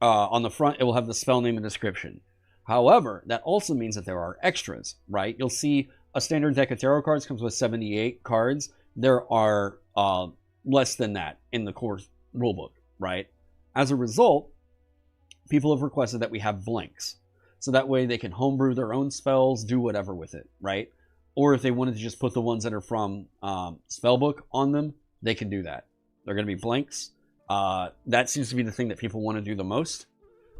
on the front, it will have the spell name and description. However, that also means that there are extras, right? You'll see a standard deck of tarot cards comes with 78 cards. There are less than that in the core rulebook, right? As a result, people have requested that we have blanks. So that way they can homebrew their own spells, do whatever with it, right? Or if they wanted to just put the ones that are from Spellbook on them, they can do that. They're going to be blanks. That seems to be the thing that people want to do the most.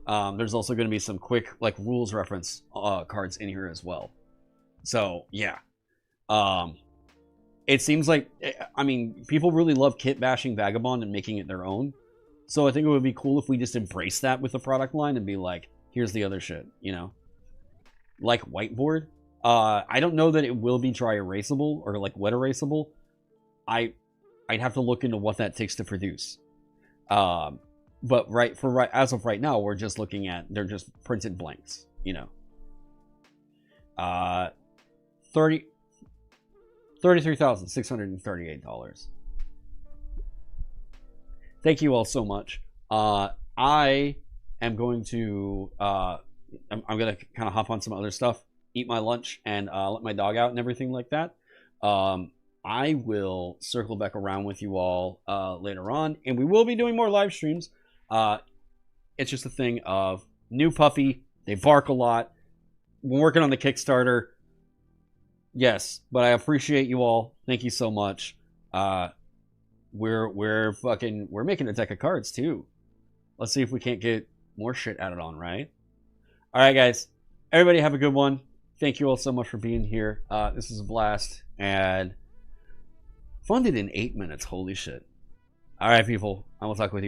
There's also going to be some quick like rules reference cards in here as well. So yeah, it seems like, I mean, people really love kit bashing Vagabond and making it their own. So I think it would be cool if we just embrace that with the product line and be like, here's the other shit, you know, like whiteboard. I don't know that it will be dry erasable or like wet erasable. I'd have to look into what that takes to produce. But as of right now, we're just looking at, they're just printed blanks, you know. $33,638. Thank you all so much. I am going to I'm gonna kind of hop on some other stuff, eat my lunch, and let my dog out and everything like that. I will circle back around with you all later on, and we will be doing more live streams. It's just a thing of new puppy. They bark a lot. We're working on the Kickstarter. Yes, but I appreciate you all. Thank you so much. We're making a deck of cards too. Let's see if we can't get more shit added on, right? All right, guys. Everybody have a good one. Thank you all so much for being here. This is a blast and funded in 8 minutes. Holy shit. All right, people. I will talk with you.